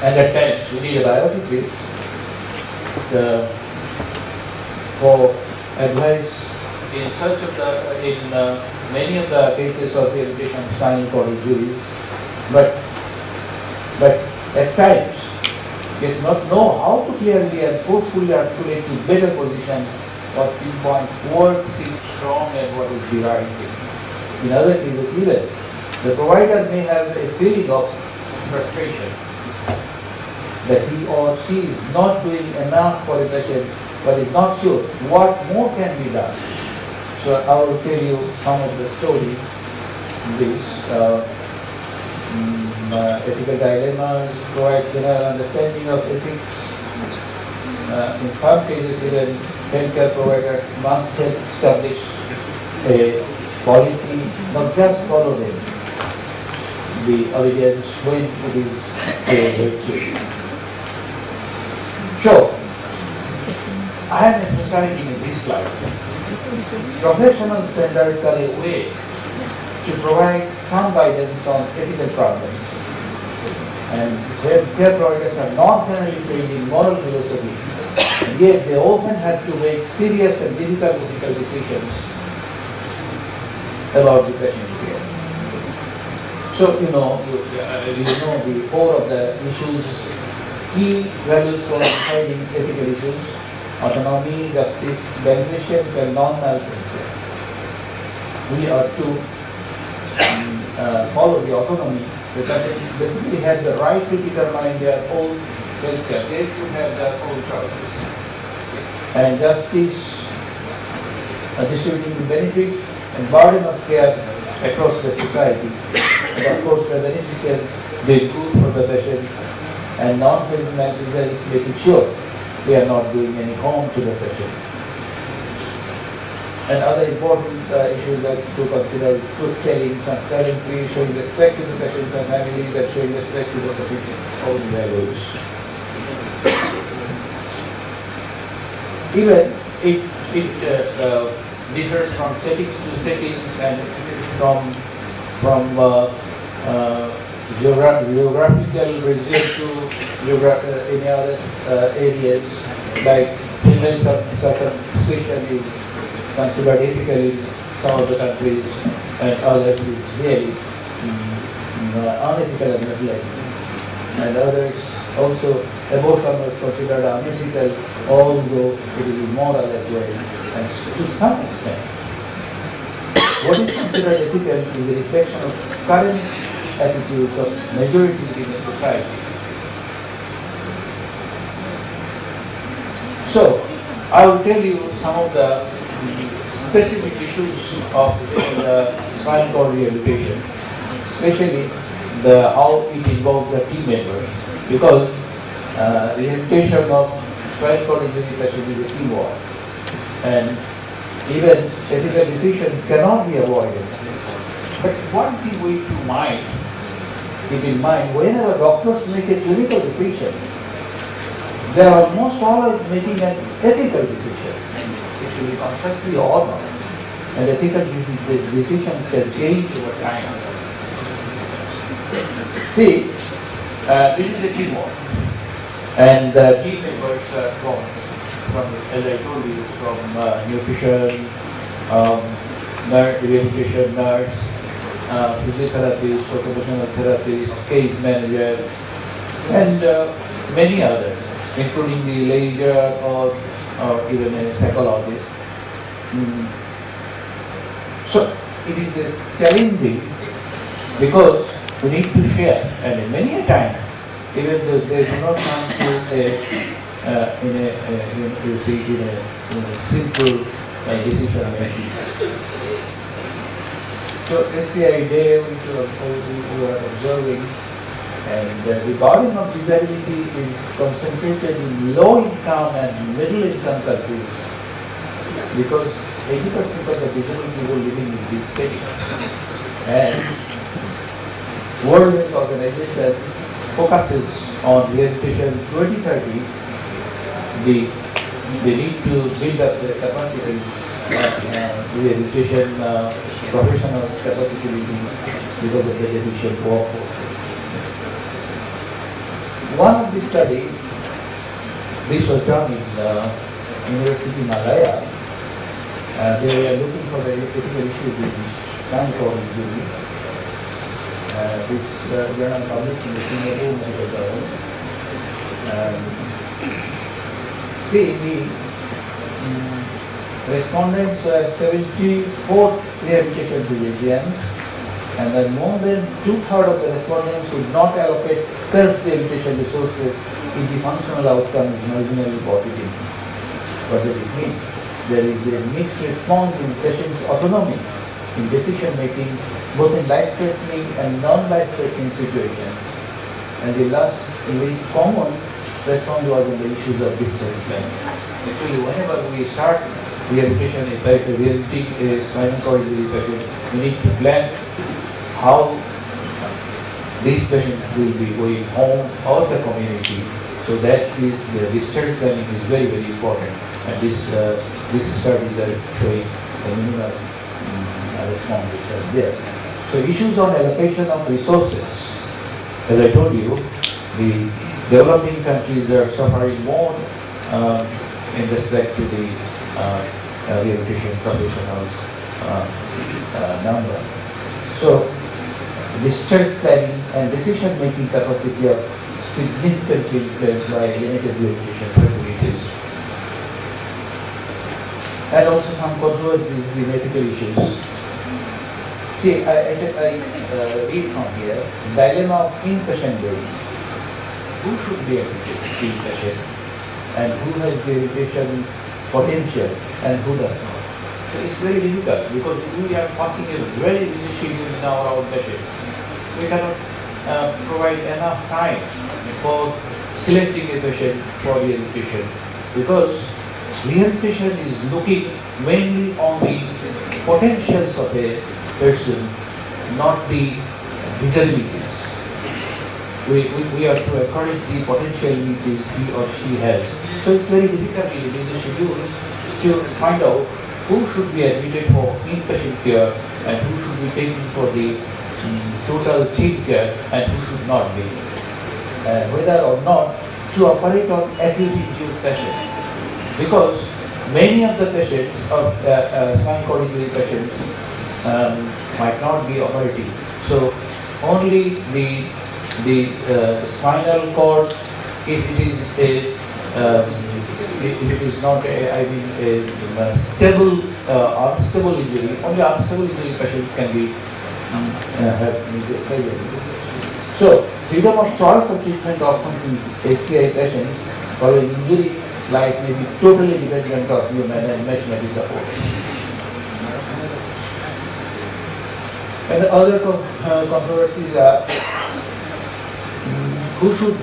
And at times, we need a bioethicist for advice in such of many of the cases of rehabilitation of spinal cord injuries, but at times they do not know how to clearly and forcefully articulate to better position or pinpoint what seems strong and what is the right thing. In other cases either, the provider may have a feeling of frustration that he or she is not doing enough for a patient, but is not sure what more can be done. So I will tell you some of the stories. These ethical dilemmas provide general understanding of ethics. In some cases, even healthcare providers must establish a policy, not just follow them. The audience when it is a So, I am emphasizing in this slide, professional standards are a way to provide some guidance on ethical problems. And healthcare providers are not generally trained in moral philosophy, and yet they often have to make serious and difficult ethical decisions about the patient care. So, you know the core of the issues, key values for deciding ethical issues: autonomy, justice, beneficence, and non-malfeasance. We are to follow the autonomy. The countries basically have the right to determine their own welfare. They should have their own choices. And justice, distributing the benefits and burden of care across the society. And of course, the beneficiary doing good for the patient, and non-malfeasance is making sure we are not doing any harm to the patient. And other important issues that to consider is truth-telling, transparency, showing respect to the patients and families, and showing respect to the patient's own values. Even it differs from settings to settings and from geographical region to any other areas. Like female circumcision is considered ethical in some of the countries, and others is really unethical and neglected. And others also, abortion was considered unethical, although it is immoral as well, and to some extent. What is considered ethical is a reflection of current attitudes of majority in a society. So, I will tell you some of the specific issues of spinal cord rehabilitation, especially how it involves the team members, because rehabilitation of spinal cord injury patient is a teamwork, and even ethical decisions cannot be avoided. But one thing we keep in mind, whenever doctors make a clinical decision, they are almost always making an ethical decision. It should be consciously or not. And ethical decisions can change over time. See, this is a teamwork. And the team members from, as I told you, from nutrition, rehabilitation nurse, physiotherapist, occupational therapist, case manager, and many others, including the laser or even a psychologist. So it is challenging because we need to share, and many a time, even though they do not come to in a simple decision making. So SCI Day, which we are observing, and the burden of disability is concentrated in low-income and middle-income countries, because 80% of the disabled people living in these cities. And World Health Organization focuses on rehabilitation 2030. They need to build up the capacity, rehabilitation professional capacity building because of the deficient workforce. One of the studies, this was done in University Malaya. They were looking for the ethical issues in spinal cord injury. This journal published in the Singapore Medical Journal. See, the respondents were 74 rehabilitation physicians, and then more than 2/3 of the respondents would not allocate scarce rehabilitation resources if the functional outcome is marginally positive. What does it mean? There is a mixed response in patients' autonomy in decision making, both in life-threatening and non-life-threatening situations. And the last, least common response was on the issues of discharge plan. Actually, whenever we start rehabilitation, a spinal cord injury patient, we need to plan how this patient will be going home or the community. So that is, the discharge planning is very, very important. And these studies are showing the minimal responses are there. So issues on allocation of resources, as I told you, the developing countries are suffering more in respect to the rehabilitation professionals number. So discharge planning and decision-making capacity are significantly influenced by limited education facilities. And also some controversies in ethical issues. See, I read from here, dilemma of inpatient beds. Who should be admitted to inpatient and who has the education potential and who does not? So it's very difficult because we are passing a very busy schedule in our outpatients. We cannot provide enough time for selecting a patient for the education because rehabilitation is looking mainly on the potentials of a person, not the disabilities. We are to encourage the potential needs he or she has. So it's very difficult in a busy schedule to find out who should be admitted for inpatient care and who should be taken for the total team care and who should not be. Whether or not to operate on acute injured patients. Because many of the patients, or spinal cord injury patients, might not be operating. So only the spinal cord, if it is not a stable, unstable injury, only unstable injury patients can be have immediate surgery. So freedom of choice of treatment options in SCI patients following injury life may be totally dependent on human and machinery support. And other controversies are who should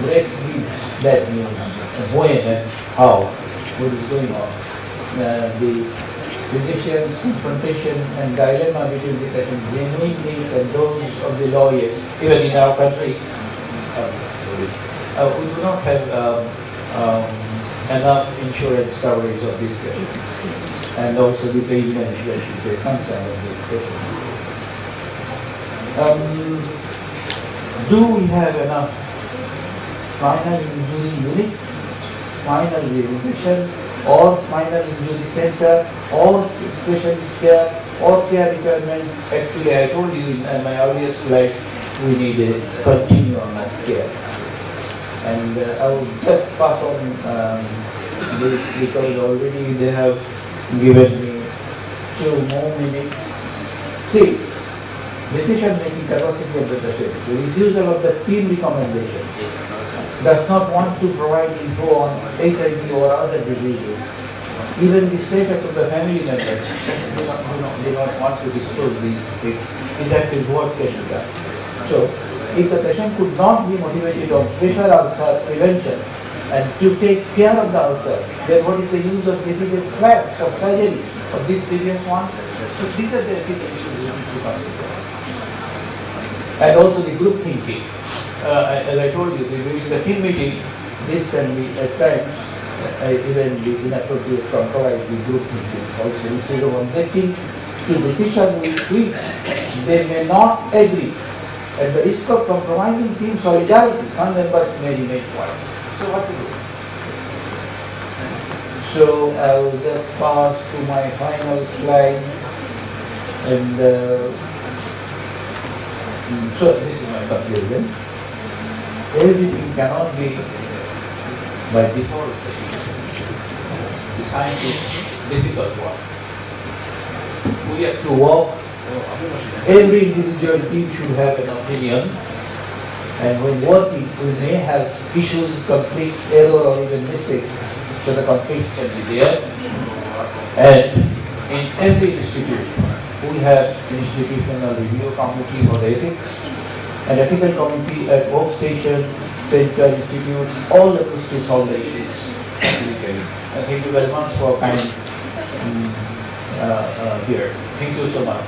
break that news, when and how, what is going on. The physician's confrontation and dilemma between the patient's genuine needs and those of the lawyers. Even in our country, we do not have enough insurance coverage of these patients, and also the pain management is a concern of these patients. Do we have enough spinal injury unit, spinal rehabilitation, or spinal injury center, or specialist care, or care requirements? Actually, I told you in my earlier slides, we need a continuum of care. And I will just pass on this because already they have given me 2 more minutes. See, decision-making capacity of the patient, the refusal of the team recommendation, does not want to provide info on HIV or other diseases. Even the status of the family members do not want to disclose these things. In that case, what can be done? So, if the patient could not be motivated on special ulcer prevention and to take care of the ulcer, then what is the use of difficult plans of surgery of this previous one? So these are the ethical issues we need to consider. And also the group thinking. As I told you, during the team meeting, this can be at times even be inappropriate to compromise the group thinking. Also, instead of objecting to decision with which they may not agree, at the risk of compromising team solidarity, some members may remain quiet. So what to do? So I will just pass to my final slide, and so this is my conclusion. Everything cannot be by default settings. The science is difficult one. We have to work. Every individual team should have an opinion, and when working, we may have issues, conflicts, error, or even mistakes. So the conflicts can be there. And in every institute, we have institutional review committee for ethics, and ethical committee at workstation, center, institutes, all of us to solve the issues. And thank you very much for coming here. Thank you so much.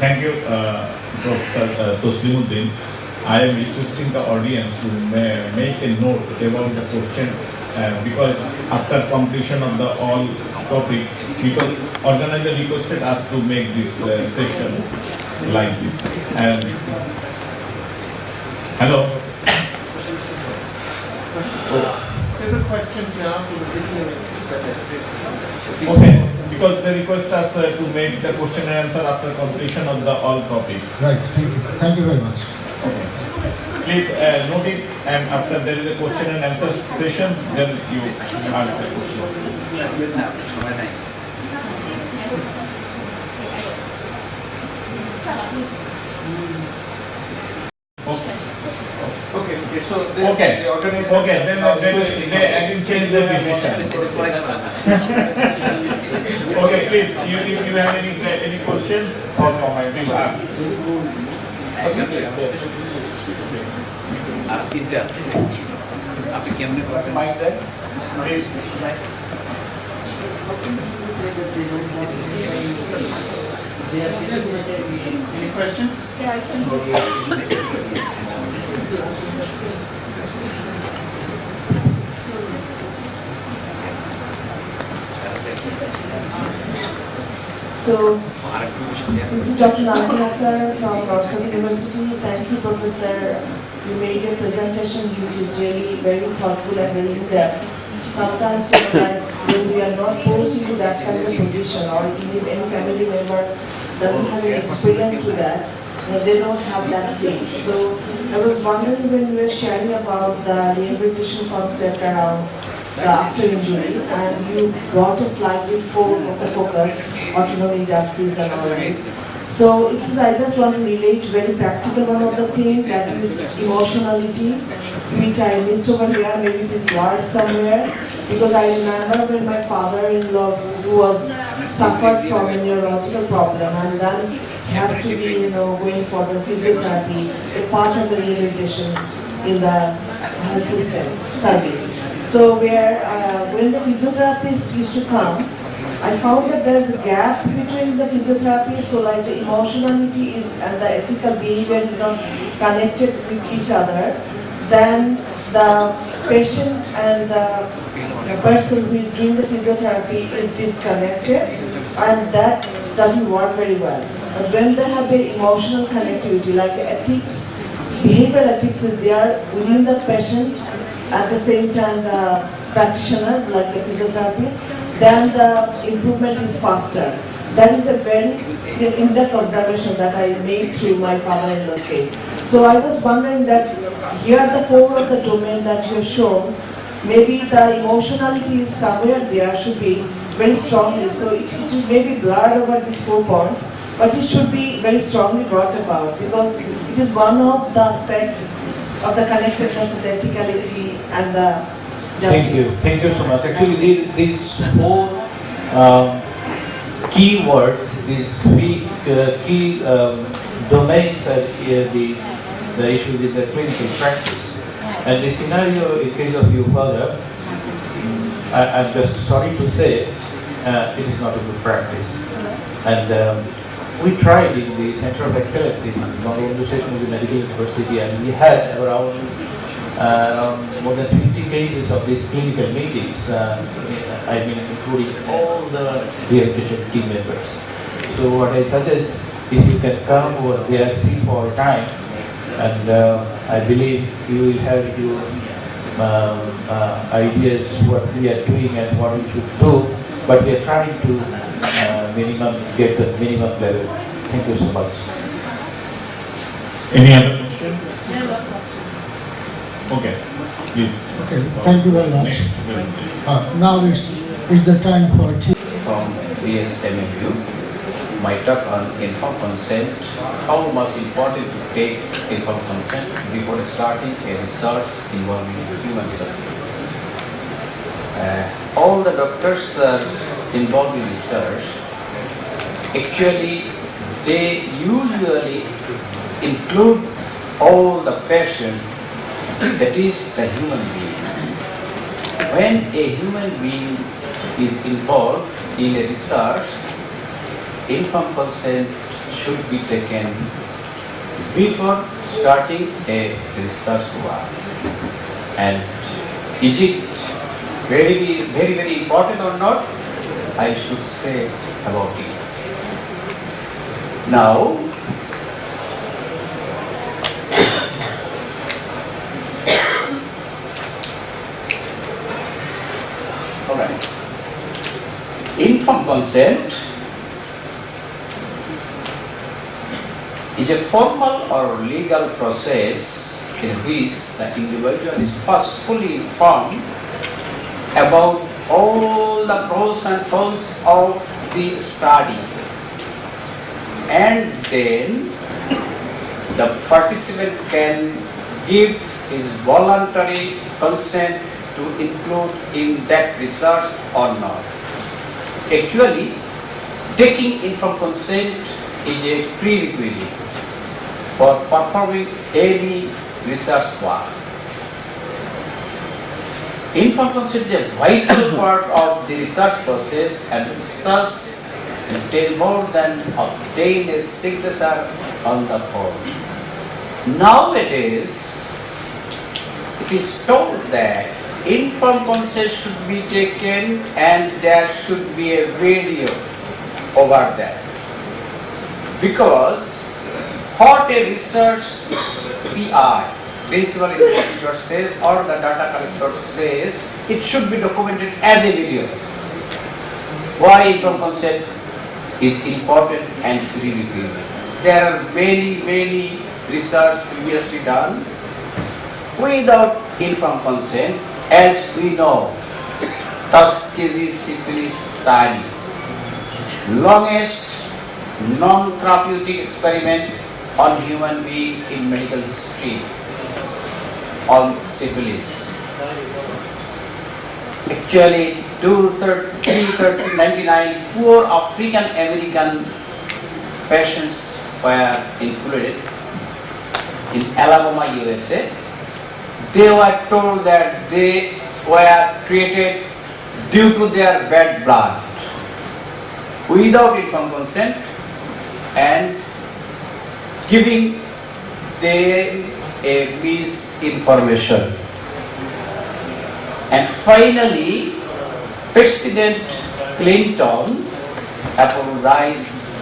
Thank you, Professor Toslimuddin. I am requesting the audience to make a note about the question because after completion of the all topics, people, organizer requested us to make this session like this. And hello. There are questions now for the beginning. Okay, because they request us to make the question and answer after completion of the all topics. Right, thank you. Thank you very much. Okay. Please note it, and after there is a question and answer session, then you answer the question. Okay, so Okay. the organization. Okay, then they again change the decision. Okay, please, if you have any questions or comments, please ask. Please. Any questions? Yeah, I can. So, this is Dr. Nandanakar from Northern University. Thank you, Professor. You made your presentation, which is really very thoughtful and very in-depth. Sometimes, when we are not posed into that kind of position, or if any family member doesn't have any experience to that, they don't have that feel. So, I was wondering when you were sharing about the rehabilitation concept around the after injury, and you brought a slide with four of the focus, autonomy, justice, and all this. So it is, I just want to relate very practical one of the things, that is emotionality, which I missed over here, maybe it is worse somewhere, because I remember when my father-in-law, who was suffered from a neurological problem, and then has to be, going for the physiotherapy, a part of the rehabilitation in the health system service. So when the physiotherapist used to come, I found that there's a gap between the physiotherapy, so like the emotionality is and the ethical behavior is not connected with each other, then the patient and the person who is doing the physiotherapy is disconnected, and that doesn't work very well. But when they have the emotional connectivity, like the ethics, behavioral ethics is there within the patient, at the same time the practitioners, like the physiotherapist, then the improvement is faster. That is a very in-depth observation that I made through my father-in-law's case. So I was wondering that here are the four of the domain that you have shown, maybe the emotionality is somewhere there, should be very strongly, so it should maybe blurred over these 4 points, but it should be very strongly brought about, because it is one of the aspects of the connectedness of the ethicality and the justice. Thank you so much. Actually, these 4 key words, these 3 key domains are the issues in the clinical practice. And the scenario in case of you further, I'm just sorry to say, it is not a good practice. And we tried in the Center of Excellence in Bangladesh Medical University, and we had around more than 50 cases of these clinical meetings, including all the rehabilitation team members. So what I suggest, if you can come over there, see for a time, and I believe you will have your ideas what we are doing and what we should do, but we are trying to get the minimum level. Thank you so much. Any other question? Okay, please. Okay, thank you very much. Now is the time for tea. From BSMFU, my talk on informed consent, how much important to take informed consent before starting a research involving human suffering. All the doctors are involved in research. Actually, they usually include all the patients, that is the human being. When a human being is involved in a research, informed consent should be taken before starting a research work. And is it very important or not? I should say about it. Now, consent is a formal or legal process in which the individual is first fully informed about all the pros and cons of the study, and then the participant can give his voluntary consent to include in that research or not. Actually, taking informed consent is a prerequisite for performing any research work. Informed consent is a vital part of the research process, and research entails more than obtain a signature on the form. Nowadays, it is told that informed consent should be taken and there should be a video over that. Because what a research PI, principal investigator says, or the data collector says, it should be documented as a video. Why informed consent is important and prerequisite? There are many research previously done without informed consent, as we know. Tuskegee syphilis study, longest non-therapeutic experiment on human being in medical history on syphilis. Actually, 399 poor African American patients were included in Alabama, USA. They were told that they were treated due to their bad blood without informed consent and giving them a misinformation. And finally, President Clinton apologized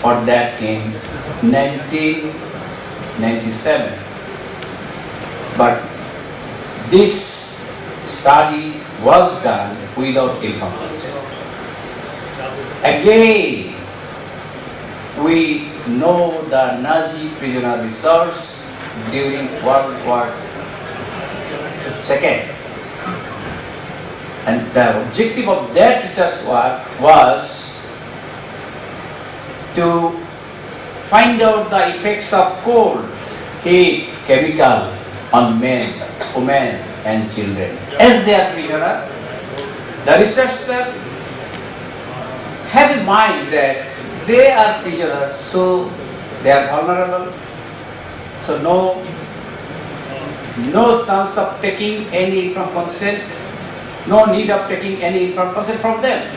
for that in 1997. But this study was done without informed consent. Again, we know the Nazi prisoner research during World War II. And the objective of that research work was to find out the effects of cold, heat, chemical on men, women, and children. As they are prisoner, the researchers have in mind that they are prisoners, so they are vulnerable. So no chance of taking any informed consent, no need of taking any informed consent from them.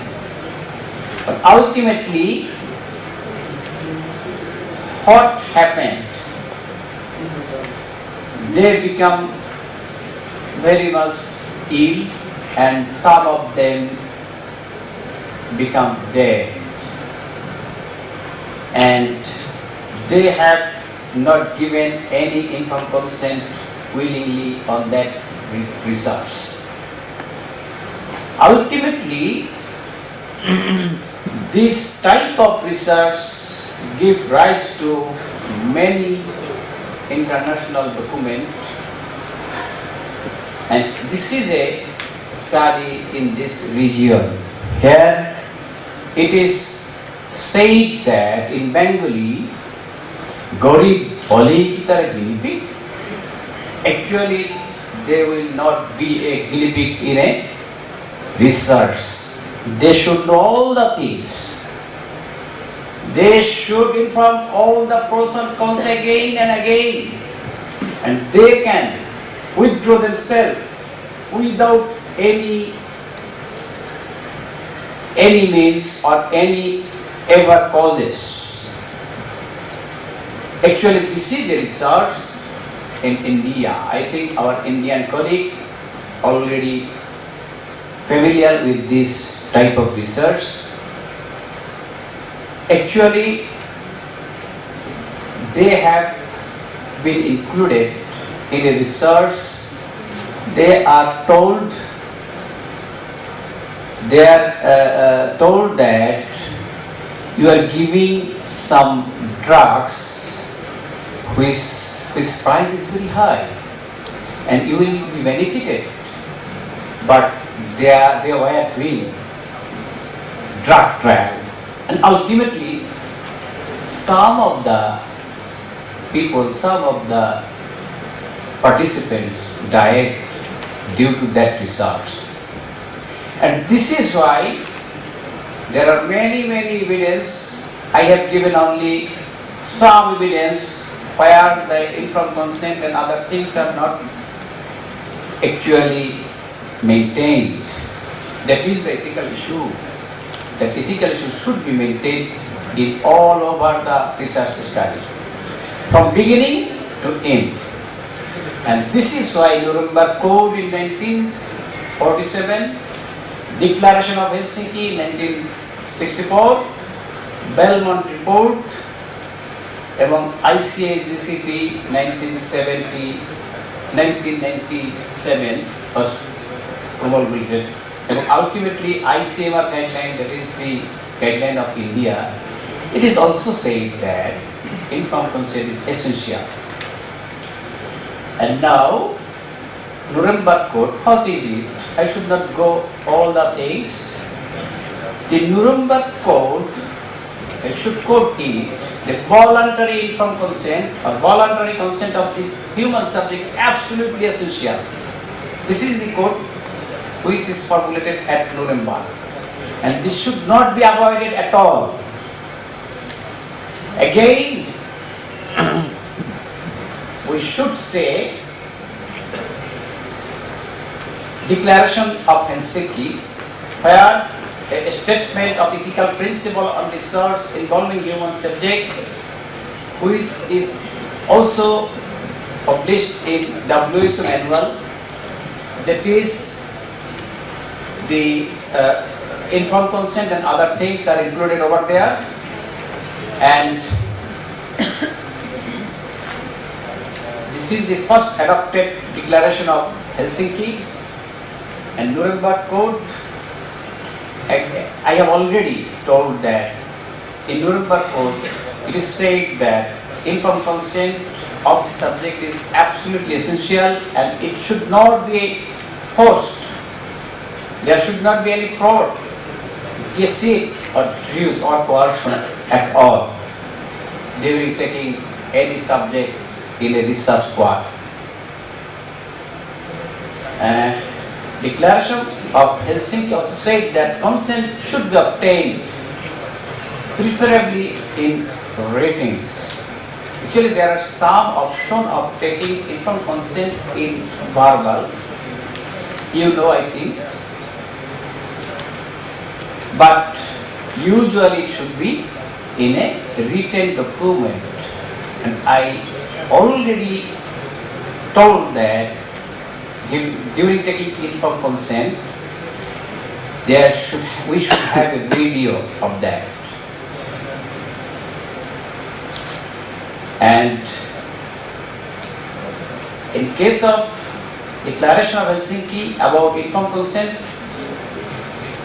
But ultimately, what happened? They become very much ill, and some of them become dead. And they have not given any informed consent willingly on that research. Ultimately, this type of research gives rise to many international documents, and this is a study in this region. Here it is said that in Bengali, Gorib Oli Kitar guinea pig. Actually, they will not be a guinea pig in a research. They should know all the things. They should inform all the pros and cons again and again, and they can withdraw themselves without any means or any ever causes. Actually, this is a research in India. I think our Indian colleague already familiar with this type of research. Actually, they have been included in a research. They are told they are told that you are giving some drugs which price is very high and you will be benefited, but they were doing drug trial, and ultimately some of the people, some of the participants died due to that research. And this is why there are many evidence. I have given only some evidence where the informed consent and other things are not actually maintained. That is the ethical issue. That ethical issue should be maintained in all over the research study, from beginning to end. And this is why Nuremberg Code in 1947, Declaration of Helsinki in 1964, Belmont Report, among ICAGCP 1997 was promulgated, and ultimately ICMR guideline, that is the guideline of India, it is also said that informed consent is essential. And now, Nuremberg Code, what is it? I should not go all the things. The Nuremberg Code, I should quote it, the voluntary informed consent or voluntary consent of this human subject absolutely essential. This is the code which is formulated at Nuremberg, and this should not be avoided at all. Again, we should say Declaration of Helsinki, where a statement of ethical principle on research involving human subject, which is also published in WHO manual, that is the informed consent and other things are included over there. And this is the first adopted Declaration of Helsinki. And Nuremberg Code, I have already told that in Nuremberg Code it is said that informed consent of the subject is absolutely essential and it should not be forced. There should not be any fraud, deceit or abuse or coercion at all during taking any subject in a research work. Declaration of Helsinki also said that consent should be obtained preferably in ratings. Actually, there are some option of taking informed consent in verbal, you know, I think, but usually it should be in a written document. And I already told that during taking informed consent, we should have a video of that. And in case of Declaration of Helsinki about informed consent,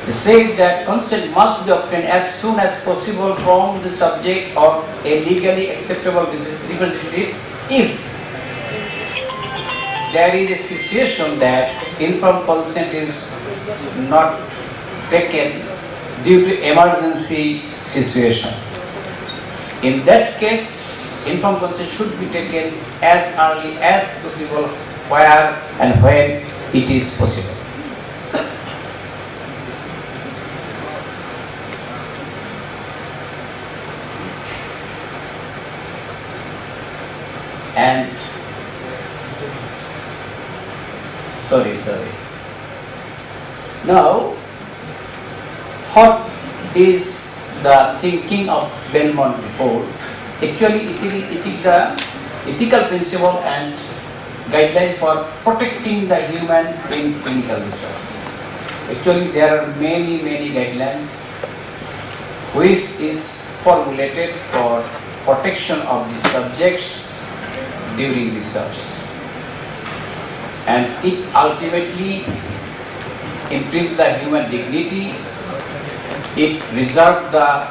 they say that consent must be obtained as soon as possible from the subject or a legally acceptable representative if there is a situation that informed consent is not taken due to emergency situation. In that case, informed consent should be taken as early as possible where and when it is possible. And sorry. Now, what is the thinking of Belmont report? Actually, it is the ethical principle and guidelines for protecting the human in clinical research. Actually, there are many guidelines which is formulated for protection of the subjects during research. And it ultimately increase the human dignity, it preserves the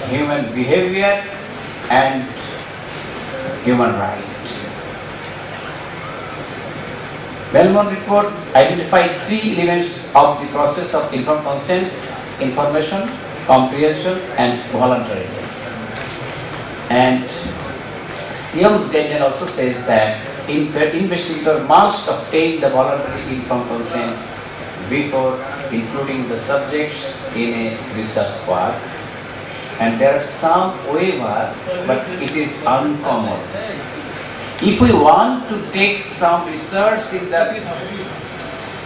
human behavior and human right. Belmont report identified 3 elements of the process of informed consent: information, comprehension and voluntariness. And Siam's guideline also says that investigator must obtain the voluntary informed consent before including the subjects in a research work. And there are some waiver, but it is uncommon. If we want to take some research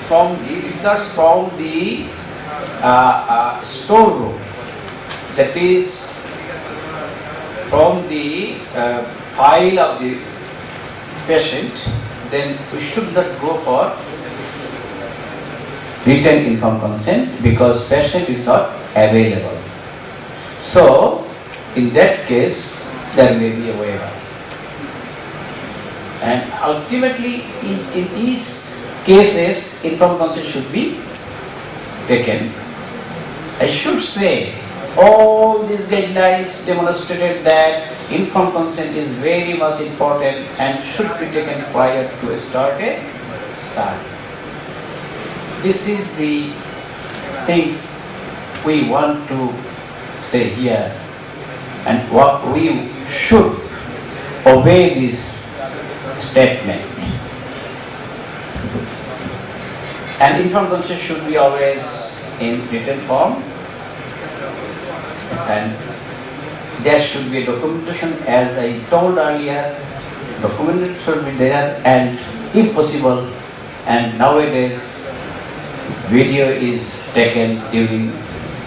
from the storeroom, that is from the file of the patient, then we should not go for written informed consent because patient is not available. So, in that case, there may be a waiver. And ultimately, in these cases, informed consent should be taken. I should say, all these guidelines demonstrated that informed consent is very much important and should be taken prior to a study. This is the things we want to say here, and what we should obey this statement. And informed consent should be always in written form, and there should be a documentation, as I told earlier. Documentation should be there, and if possible, and nowadays video is taken during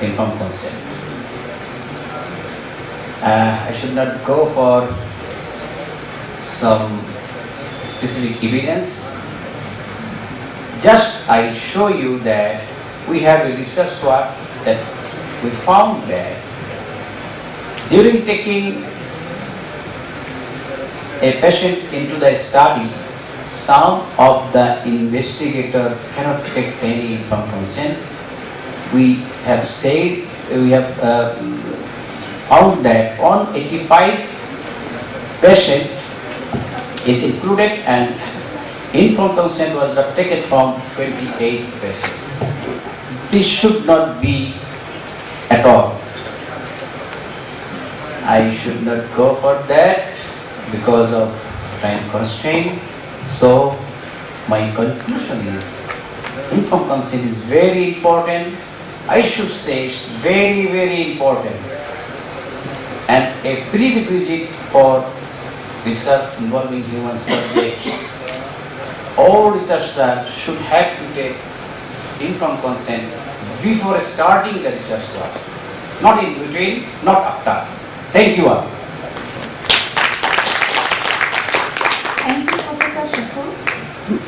informed consent. I should not go for some specific evidence. Just I show you that we have a research work that we found that during taking a patient into the study, some of the investigator cannot take any informed consent. We have found that 185 patient is included and informed consent was not taken from 28 patients. This should not be at all. I should not go for that because of time constraint. So my conclusion is informed consent is very important. I should say it's very, very important, and a prerequisite for research involving human subjects. All researchers should have to take informed consent before starting the research work, not in between, not after. Thank you all. Thank you, Professor Shakur.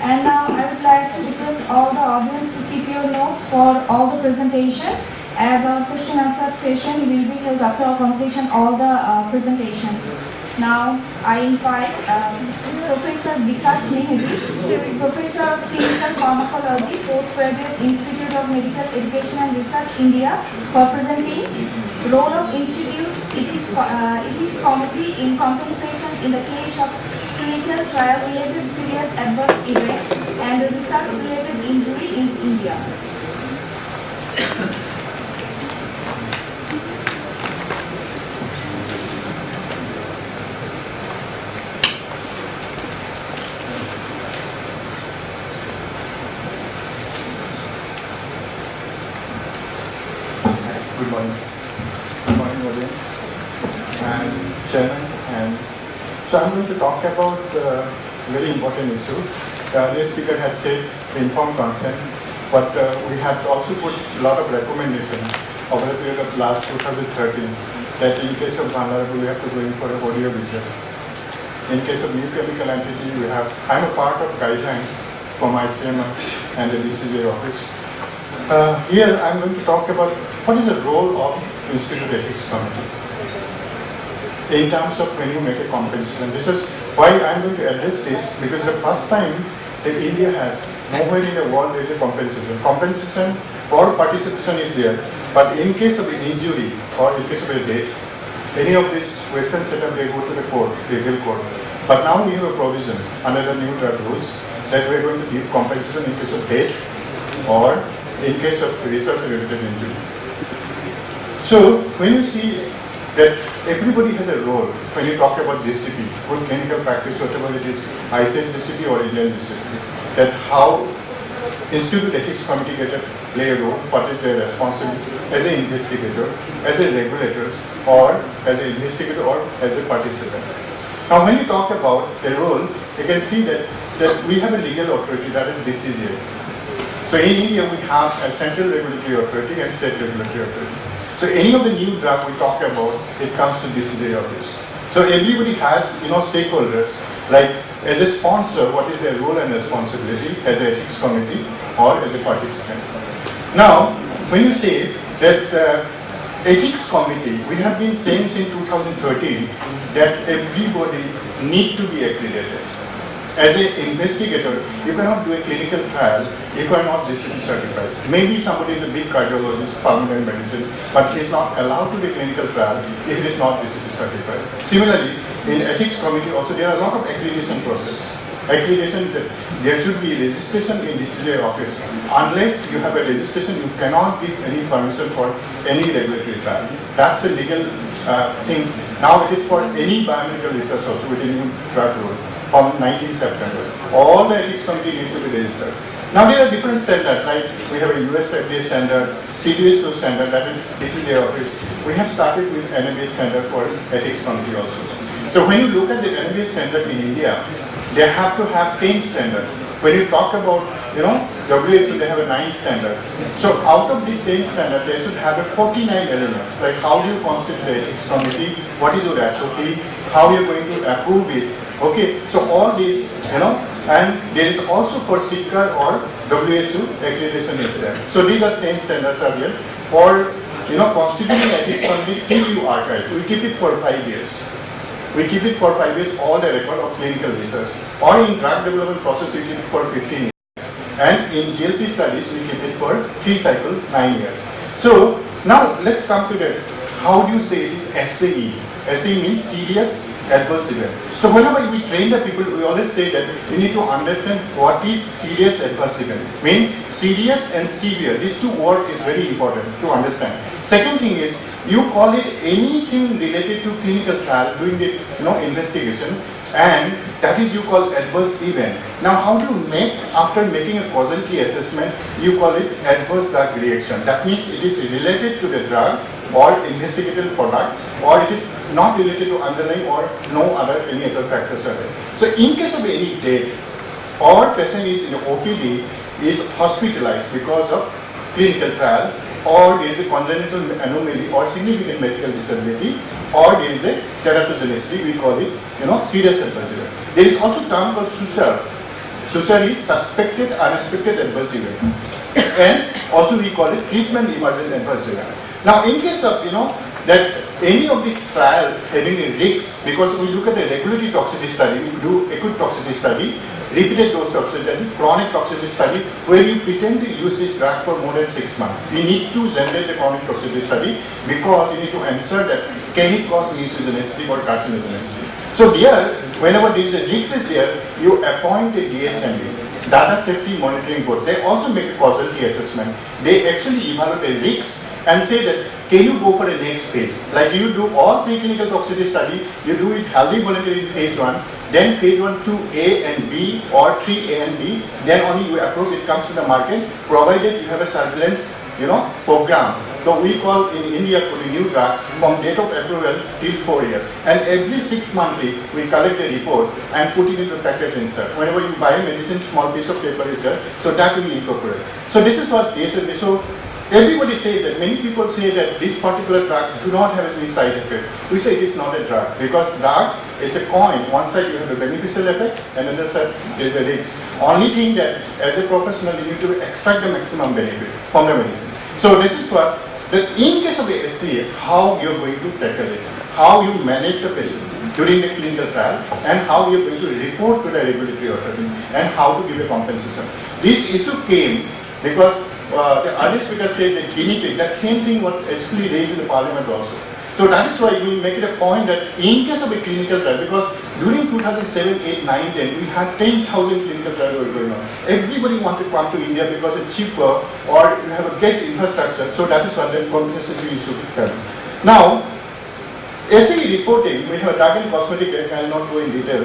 And now I would like to request all the audience to keep your notes for all the presentations, as our question and answer session will be held after our completion all the presentations. Now I invite Professor Vikas Mehdi, Professor of Clinical Pharmacology, Postgraduate Institute of Medical Education and Research, India, for presenting role of Institute's Ethics Committee in compensation in the case of clinical trial-related serious adverse event and research-related injury in India. Good morning. Good morning, audience and chairman. And so I'm going to talk about a very important issue. The earlier speaker had said informed consent, but we have also put a lot of recommendations over the period of last 2013 that in case of vulnerable we have to go in for a audio visual. In case of new chemical entity, I'm a part of guidelines from ICM and the DCJ office. Here I'm going to talk about what is the role of Institute Ethics Committee in terms of when you make a compensation. This is why I'm going to address this, because the first time that India has nowhere in the world there is a compensation. Compensation for participation is there, but in case of an injury or in case of a death, any of this Western setup, they go to the court, legal court. But now we have a provision under the new drug rules that we are going to give compensation in case of death or in case of research-related injury. So when you see that everybody has a role when you talk about GCP, good clinical practice, whatever it is, ICN GCP or Indian GCP, that how Institute Ethics Committee get to play a role, what is their responsibility as an investigator, as a regulator, or as an investigator or as a participant. Now when you talk about the role, you can see that we have a legal authority, that is DCGI. So in India we have a central regulatory authority and state regulatory authority. So any of the new drug we talk about, it comes to DCGI office. So everybody has, stakeholders, like as a sponsor, what is their role and responsibility as an ethics committee or as a participant. Now, when you say that ethics committee, we have been saying since 2013 that everybody need to be accredited. As an investigator, you cannot do a clinical trial if you are not GCP certified. Maybe somebody is a big cardiologist, pulmonary medicine, but he is not allowed to do a clinical trial if it is not GCP certified. Similarly, in ethics committee also there are a lot of accreditation process. Accreditation, there should be registration in DCGI office. Unless you have a registration, you cannot give any permission for any regulatory trial. That's the legal things. Now it is for any biomedical research also with a new draft rule from 19 September. All the ethics committee need to be registered. Now there are different standards, like we have a US FDA standard, CDSO standard, that is DCGI office. We have started with NMA standard for ethics committee also. So when you look at the NMA standard in India, they have to have 10 standard. When you talk about, WHO, they have a 9 standard. So out of this 10 standard, they should have a 49 elements, like how do you constitute the ethics committee, what is your SOP, how you are going to approve it. Okay, so all these, and there is also for SICA or WHO accreditation is there. So these are 10 standards are here. For, constituting ethics committee till you archive, we keep it for 5 years. We keep it for 5 years, all the record of clinical research. Or in drug development process, we keep it for 15 years. And in GLP studies, we keep it for 3 cycles, 9 years. So now let's come to that. How do you say it is SAE? SAE means serious adverse event. So whenever we train the people, we always say that you need to understand what is serious adverse event. Means serious and severe. These two words is very important to understand. Second thing is, you call it anything related to clinical trial, doing the investigation, and that is you call adverse event. Now how do you make, after making a causality assessment, you call it adverse drug reaction. That means it is related to the drug or investigative product, or it is not related to underlying or no other any other factors are there. So in case of any death or patient is in OPD, is hospitalized because of clinical trial, or there is a congenital anomaly or significant medical disability, or there is a teratogenicity, we call it, serious adverse event. There is also a term called SUSAR. SUSAR is suspected unexpected adverse event. And also we call it treatment emergent adverse event. Now in case of, that any of this trial having a risk, because we look at the regulatory toxicity study, we do acute toxicity study, repeated dose toxicity study, chronic toxicity study, where you pretend to use this drug for more than 6 months. We need to generate the chronic toxicity study because you need to ensure that can it cause mutagenicity or carcinogenicity. So there, whenever there is a risk is there, you appoint a DSMB, Data Safety Monitoring Board. They also make a causality assessment. They actually evaluate the risks and say that can you go for a next phase? Like you do all preclinical toxicity study, you do it healthy volunteer in phase 1, then phase 1, 2A and B or 3A and B, then only you approve it comes to the market, provided you have a surveillance, program. So we call in India for the new drug from date of approval till 4 years. And every 6 monthly, we collect a report and put it into package insert. Whenever you buy medicine, small piece of paper is there, so that we incorporate. So this is what DSMB. So everybody say that, many people say that this particular drug do not have any side effect. We say it is not a drug because drug, it's a coin. One side you have a beneficial effect and another side there is a risk. Only thing that as a professional you need to extract the maximum benefit from the medicine. So this is what, that in case of a SCA, how you are going to tackle it, how you manage the patient during the clinical trial, and how you are going to report to the regulatory authority, and how to give a compensation. This issue came because the earlier speaker said that guinea pig, that same thing was actually raised in the parliament also. So that is why we make it a point that in case of a clinical trial, because during 2007, 8, 9, 10, we had 10,000 clinical trials were going on. Everybody wanted to come to India because it's cheaper or you have a great infrastructure. So that is what the compensatory issue is coming. Now, SAE reporting, we have a drug and cosmetic, I will not go in detail.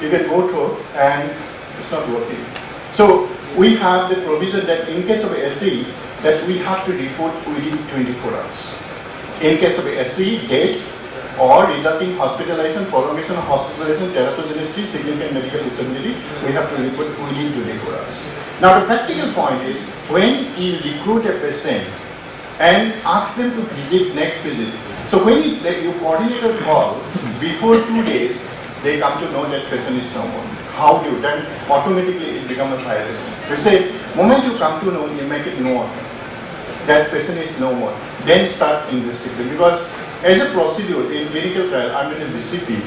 You can go through and it's not working. So we have the provision that in case of a SAE, that we have to report within 24 hours. In case of a SAE, death or resulting hospitalization, prolongation of hospitalization, teratogenicity, significant medical disability, we have to report within 24 hours. Now the practical point is, when you recruit a patient and ask them to visit next visit, so when you coordinate a call, before 2 days, they come to know that patient is no more. How do you? Then automatically it becomes a violation. You say, moment you come to know, you make it known that patient is no more. Then start investigating, because as a procedure in clinical trial under the GCP,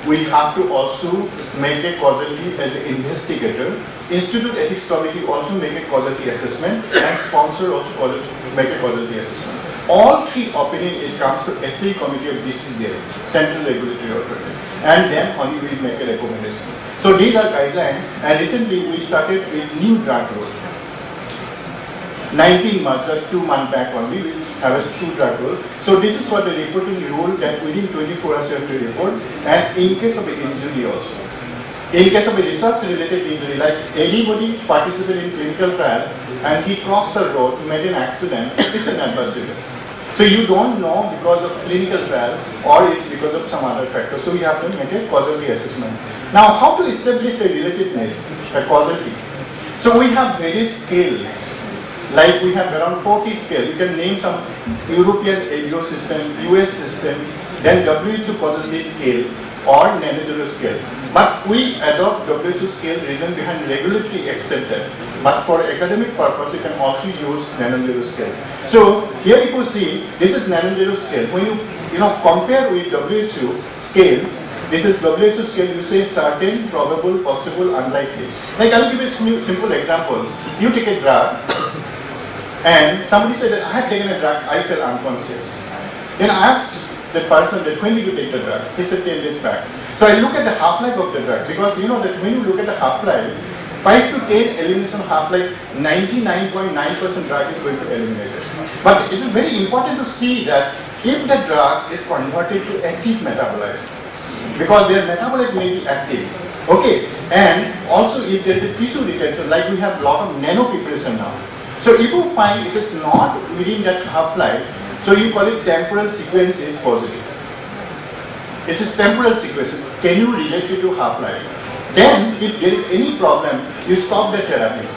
we have to also make a causality as an investigator. Institute Ethics Committee also make a causality assessment, and sponsor also make a causality assessment. All three opinion, it comes to SAE Committee of DCGI, Central Regulatory Authority, and then only we make a recommendation. So these are guidelines, and recently we started a new drug rule. 19 months, just 2 months back only, we have a two drug rule. So this is what the reporting rule, that within 24 hours you have to report, and in case of an injury also. In case of a research-related injury, like anybody participated in clinical trial and he crossed the road, made an accident, it's an adverse event. So you don't know because of clinical trial or it's because of some other factor. So you have to make a causality assessment. Now, how to establish a relatedness, a causality? So we have various scales. Like we have around 40 scale. You can name some European ABO system, US system, then WHO causality scale or Nanodero scale. But we adopt WHO scale, reason behind regulatory accepted. But for academic purpose, you can also use Nanodero scale. So here you can see, this is Nanodero scale. When you compare with WHO scale, this is WHO scale, you say certain, probable, possible, unlikely. Like I'll give you a simple example. You take a drug, and somebody said that I had taken a drug, I felt unconscious. Then I asked that person that when did you take the drug? He said 10 days back. So I look at the half-life of the drug, because you know that when you look at the half-life, 5 to 10 elimination half-life, 99.9% drug is going to eliminate it. But it is very important to see that if the drug is converted to active metabolite, because their metabolite may be active, okay, and also if there is a tissue retention, like we have a lot of nano preparation now. So if you find it is not within that half-life, so you call it temporal sequence is positive. It is temporal sequence. Can you relate it to half-life? Then if there is any problem, you stop the therapy.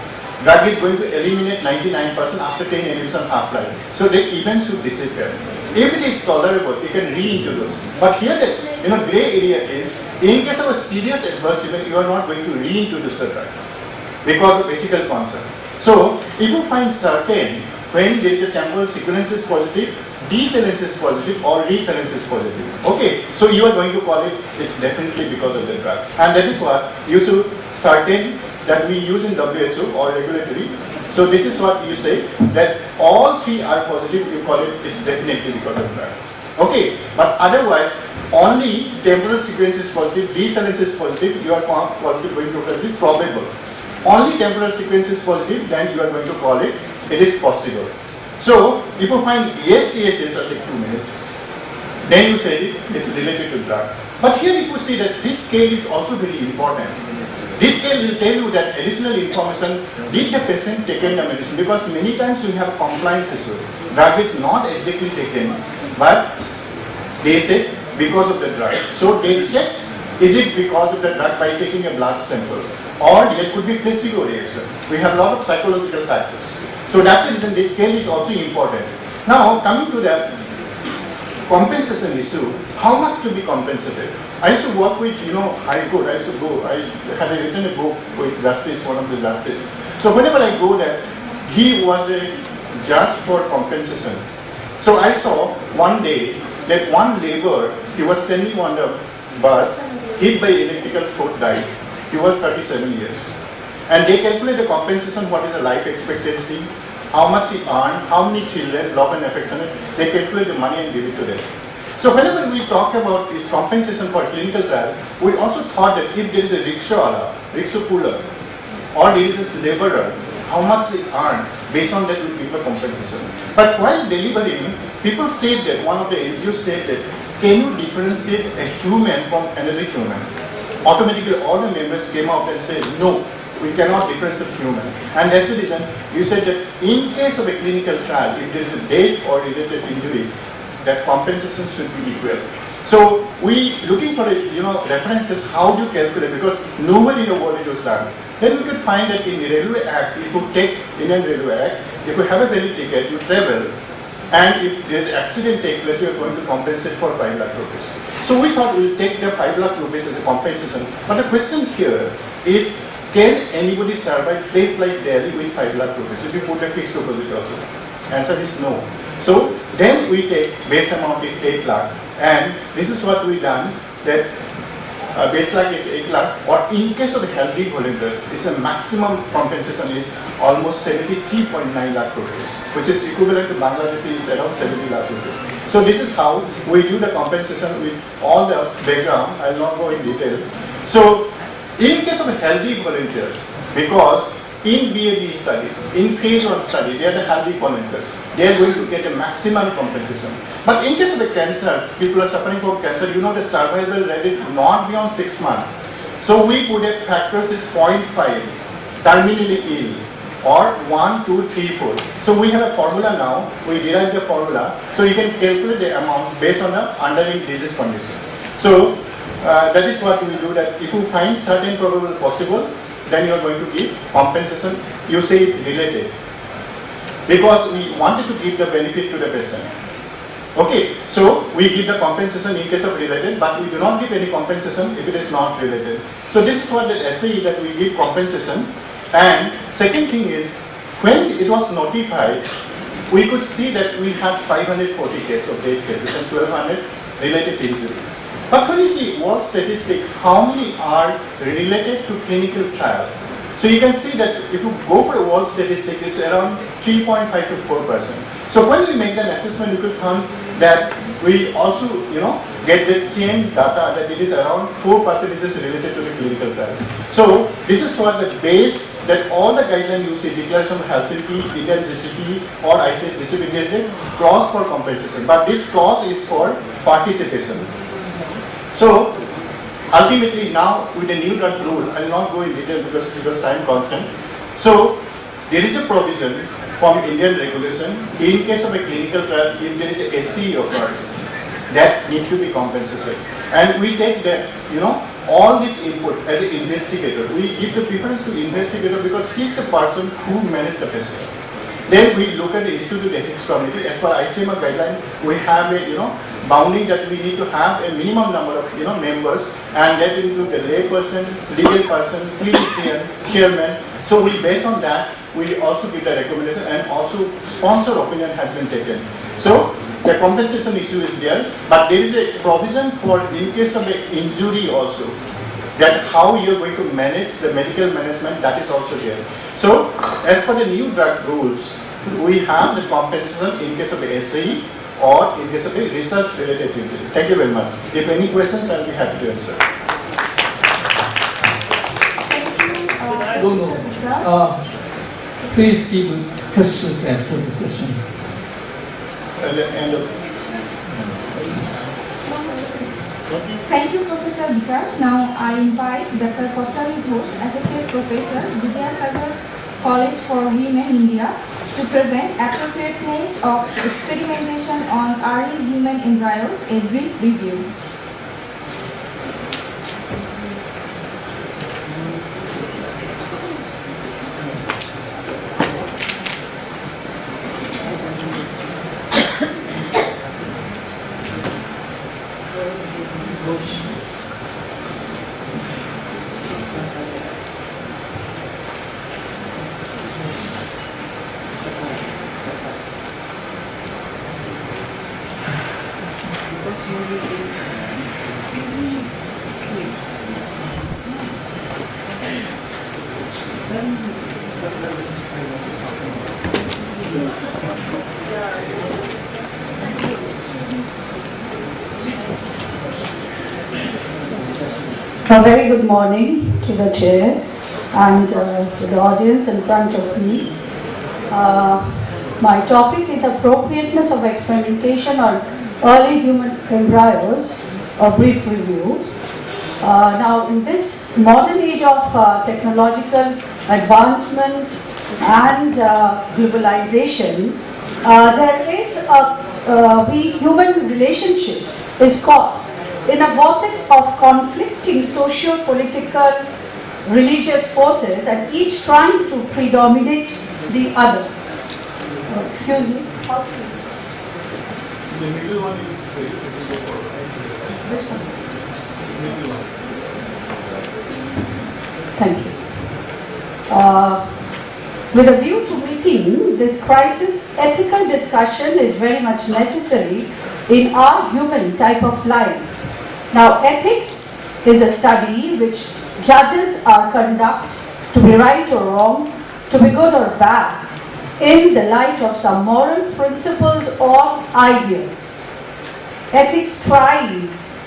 Drug is going to eliminate 99% after 10 elimination half-life. So the event should disappear. If it is tolerable, you can reintroduce. But here the gray area is, in case of a serious adverse event, you are not going to reintroduce the drug because of ethical concern. So, if you find certain, when there is a temporal sequence is positive, desequence is positive or resequence is positive. Okay, so you are going to call it, it's definitely because of the drug. And that is what you should certain that we use in WHO or regulatory. So this is what you say, that all three are positive, you call it, it's definitely because of drug. Okay, but otherwise, only temporal sequence is positive, desequence is positive, you are going to call it probable. Only temporal sequence is positive, then you are going to call it, it is possible. So, if you find yes, I'll take 2 minutes, then you say it's related to drug. But here you could see that this scale is also very important. This scale will tell you that additional information, did the patient take the medicine? Because many times we have compliance issue. Drug is not exactly taken, but they say because of the drug. So they check, is it because of the drug by taking a blood sample? Or there could be placebo reaction. We have a lot of psychological factors. So that's the reason this scale is also important. Now, coming to the compensation issue, how much to be compensated? I used to work with, High Court, I had written a book with Justice, one of the Justice. So whenever I go there, he was a judge for compensation. So I saw one day that one laborer, he was standing on the bus, hit by electrical foot, died. He was 37 years. And they calculate the compensation, what is the life expectancy, how much he earned, how many children, love and affection, they calculate the money and give it to them. So whenever we talk about this compensation for clinical trial, we also thought that if there is a rickshaw puller, or there is a laborer, how much they earn, based on that we give a compensation. But while delivering, people said that, one of the NGOs said that, can you differentiate a human from another human? Automatically all the members came out and said, no, we cannot differentiate human. And that's the reason you said that in case of a clinical trial, if there is a death or related injury, that compensation should be equal. So we looking for references how do you calculate, because nobody in the world it was done. Then we could find that in the Railway Act, if you take Indian Railway Act, if you have a valid ticket, you travel, and if there is accident take place, you are going to compensate for 5 lakh rupees. So we thought we'll take the 5 lakh rupees as a compensation. But the question here is, can anybody survive place like Delhi with 5 lakh rupees if you put a fixed deposit also? Answer is no. So then we take base amount is 8 lakh, and this is what we done, that base lakh is 8 lakh, or in case of healthy volunteers, this a maximum compensation is almost 73.9 lakh rupees, which is equivalent to Bangladeshi is around 70 lakh rupees. So this is how we do the compensation with all the background. I will not go in detail. So in case of healthy volunteers, because in BAD studies, in phase 1 study, they are the healthy volunteers. They are going to get a maximum compensation. But in case of a cancer, people are suffering from cancer, the survival rate is not beyond 6 months. So we put a factors is 0.5, terminally ill, or 1, 2, 3, 4. So we have a formula now, we derive the formula, so you can calculate the amount based on the underlying disease condition. So that is what we do, that if you find certain probable possible, then you are going to give compensation. You say it related, because we wanted to give the benefit to the patient. Okay, so we give the compensation in case of related, but we do not give any compensation if it is not related. So this is what the SAE that we give compensation. And second thing is, when it was notified, we could see that we had 540 cases of death cases and 1200 related injury. But when you see world statistic, how many are related to clinical trial? So you can see that if you go for a world statistic, it's around 3.5 to 4%. So when we make an assessment, you could find that we also, get that same data that it is around 4% is related to the clinical trial. So this is what the base that all the guidelines you see, Declaration of Helsinki, Indian GCP or ICS GCP, there is a clause for compensation. But this clause is for participation. So ultimately now with the new drug rule, I will not go in detail because time constant. So there is a provision from Indian regulation in case of a clinical trial, if there is a SCE occurs, that need to be compensated. And we take that, all this input as an investigator. We give the preference to investigator because he's the person who manages the patient. Then we look at the Institute Ethics Committee. As per ICMR guideline, we have a bounding that we need to have a minimum number of members, and that include the lay person, legal person, clinician, chairman. So we based on that, we also give the recommendation, and also sponsor opinion has been taken. So the compensation issue is there, but there is a provision for in case of an injury also, that how you are going to manage the medical management, that is also there. So as per the new drug rules, we have the compensation in case of a SAE or in case of a research related injury. Thank you very much. If any questions, I will be happy to answer. Please give questions after the session. At the end of Thank you, Professor Vikas. Now I invite Dr. Kothari Ghosh, Associate Professor, Vidyasagar College for Women, India, to present appropriateness of experimentation on early human embryos, a brief review. A very good morning to the chair and to the audience in front of me. My topic is appropriateness of experimentation on early human embryos, a brief review. Now, in this modern age of technological advancement and globalization, there is human relationship is caught in a vortex of conflicting socio-political, religious forces, and each trying to predominate the other. Excuse me. The middle one is This one. middle one. Thank you. With a view to meeting this crisis, ethical discussion is very much necessary in our human type of life. Now, ethics is a study which judges our conduct to be right or wrong, to be good or bad, in the light of some moral principles or ideals. Ethics tries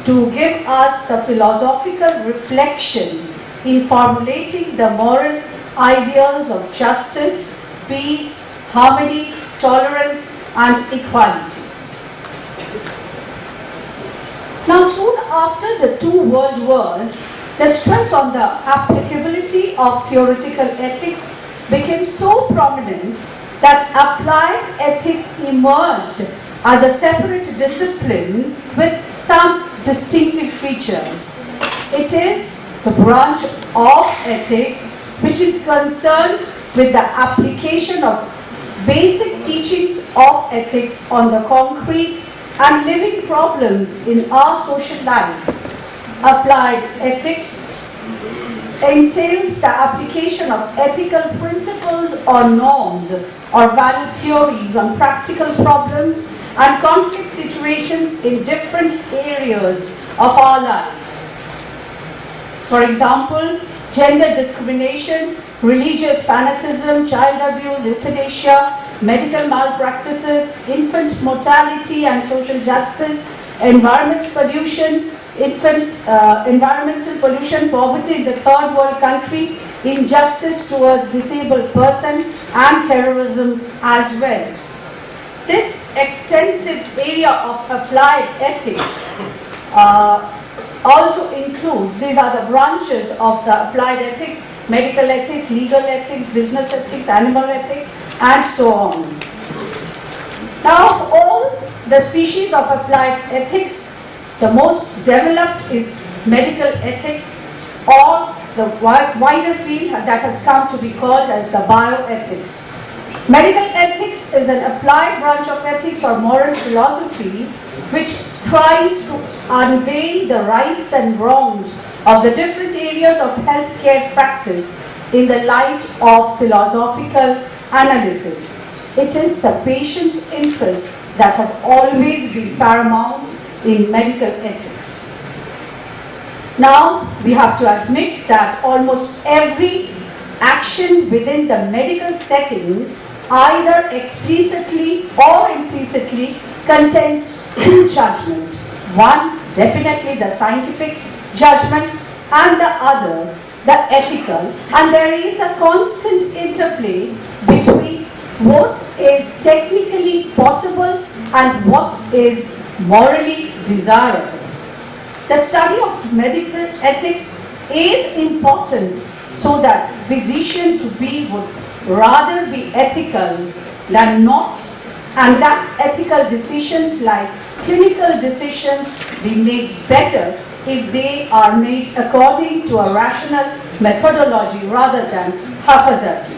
to give us the philosophical reflection in formulating the moral ideals of justice, peace, harmony, tolerance, and equality. Now, soon after the two world wars, the stress on the applicability of theoretical ethics became so prominent that applied ethics emerged as a separate discipline with some distinctive features. It is the branch of ethics which is concerned with the application of basic teachings of ethics on the concrete and living problems in our social life. Applied ethics entails the application of ethical principles or norms or value theories on practical problems and conflict situations in different areas of our life. For example, gender discrimination, religious fanaticism, child abuse, euthanasia, medical malpractices, infant mortality and social justice, environmental pollution, environmental pollution, poverty in the third world country, injustice towards disabled person, and terrorism as well. This extensive area of applied ethics also includes, these are the branches of the applied ethics: medical ethics, legal ethics, business ethics, animal ethics, and so on. Now, of all the species of applied ethics, the most developed is medical ethics, or the wider field that has come to be called as the bioethics. Medical ethics is an applied branch of ethics or moral philosophy which tries to unveil the rights and wrongs of the different areas of healthcare practice in the light of philosophical analysis. It is the patient's interests that have always been paramount in medical ethics. Now, we have to admit that almost every action within the medical setting, either explicitly or implicitly, contains two judgments. One, definitely the scientific judgment, and the other, the ethical. And there is a constant interplay between what is technically possible and what is morally desirable. The study of medical ethics is important so that physician to be would rather be ethical than not, and that ethical decisions like clinical decisions be made better if they are made according to a rational methodology rather than haphazardly.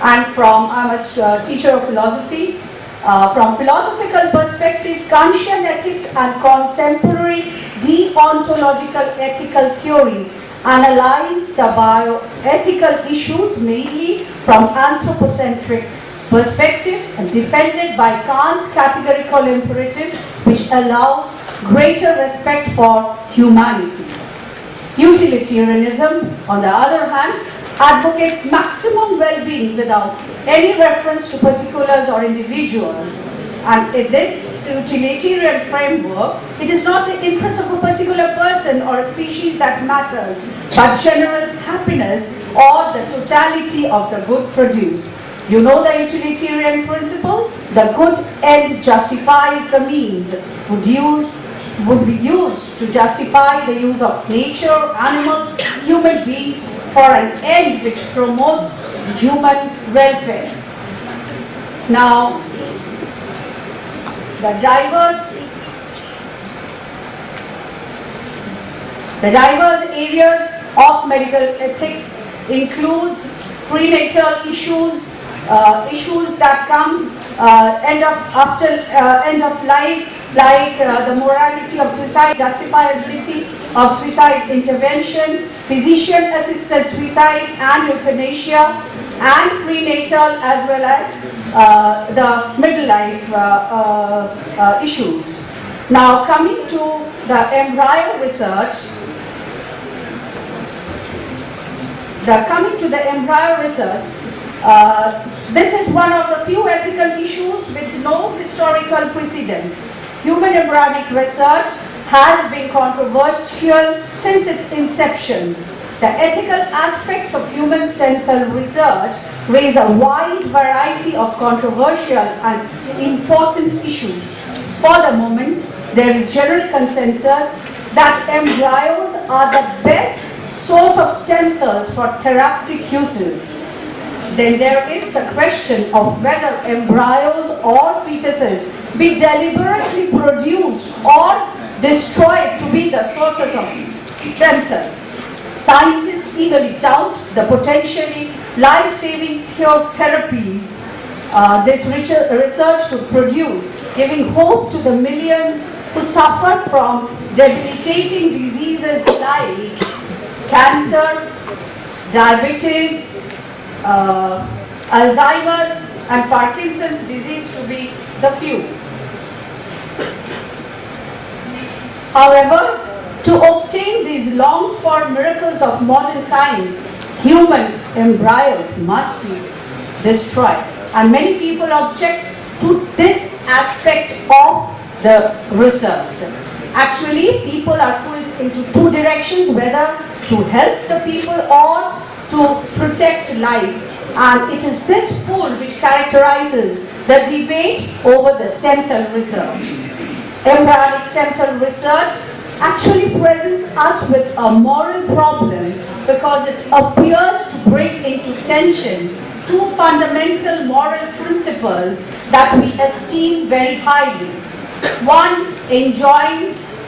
And I'm a teacher of philosophy. From philosophical perspective, Kantian ethics and contemporary deontological ethical theories analyze the bioethical issues mainly from anthropocentric perspective and defended by Kant's categorical imperative, which allows greater respect for humanity. Utilitarianism, on the other hand, advocates maximum well-being without any reference to particulars or individuals, and this utilitarian framework, it is not the interest of a particular person or a species that matters, but general happiness or the totality of the good produced. You know the utilitarian principle? The good end justifies the means, would be used to justify the use of nature, animals, human beings for an end which promotes human welfare. Now, the diverse areas of medical ethics includes prenatal issues, issues that comes end of life, like the morality of suicide, justifiability of suicide intervention, physician-assisted suicide and euthanasia, and prenatal as well as the middle life issues. Now coming to the embryo research, this is one of the few ethical issues with no historical precedent. Human embryonic research has been controversial since its inception. The ethical aspects of human stem cell research raise a wide variety of controversial and important issues. For the moment, there is general consensus that embryos are the best source of stem cells for therapeutic uses. Then there is the question of whether embryos or fetuses be deliberately produced or destroyed to be the sources of stem cells. Scientists eagerly tout the potentially life-saving therapies this research could produce, giving hope to the millions who suffer from debilitating diseases like cancer, diabetes, Alzheimer's and Parkinson's disease to be the few. However, to obtain these longed-for miracles of modern science, human embryos must be destroyed. And many people object to this aspect of the research. Actually, people are pulled into two directions, whether to help the people or to protect life. And it is this pull which characterizes the debate over the stem cell research. Embryonic stem cell research actually presents us with a moral problem because it appears to bring into tension two fundamental moral principles that we esteem very highly. One enjoins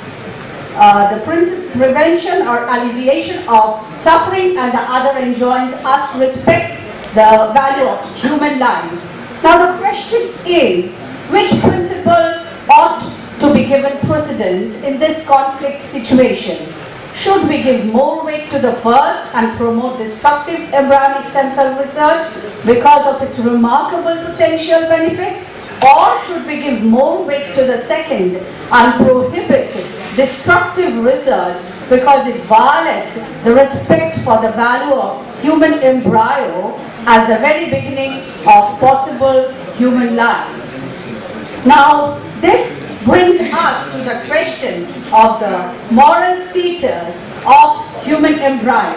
the prevention or alleviation of suffering, and the other enjoins us to respect the value of human life. Now the question is, which principle ought to be given precedence in this conflict situation? Should we give more weight to the first and promote destructive embryonic stem cell research because of its remarkable potential benefits? Or should we give more weight to the second and prohibit destructive research because it violates the respect for the value of human embryo as the very beginning of possible human life? Now, this brings us to the question of the moral status of human embryo.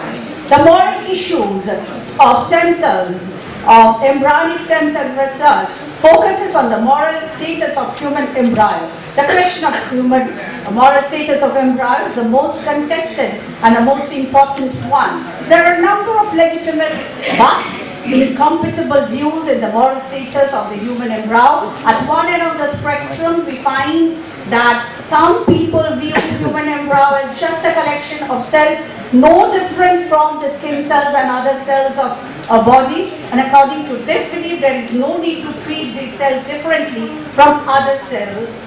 The moral issues of stem cells, of embryonic stem cell research, focuses on the moral status of human embryo. The question of moral status of embryo is the most contested and the most important one. There are a number of legitimate but incompatible views in the moral status of the human embryo. At one end of the spectrum, we find that some people view human embryo as just a collection of cells no different from the skin cells and other cells of a body, and according to this belief there is no need to treat these cells differently from other cells,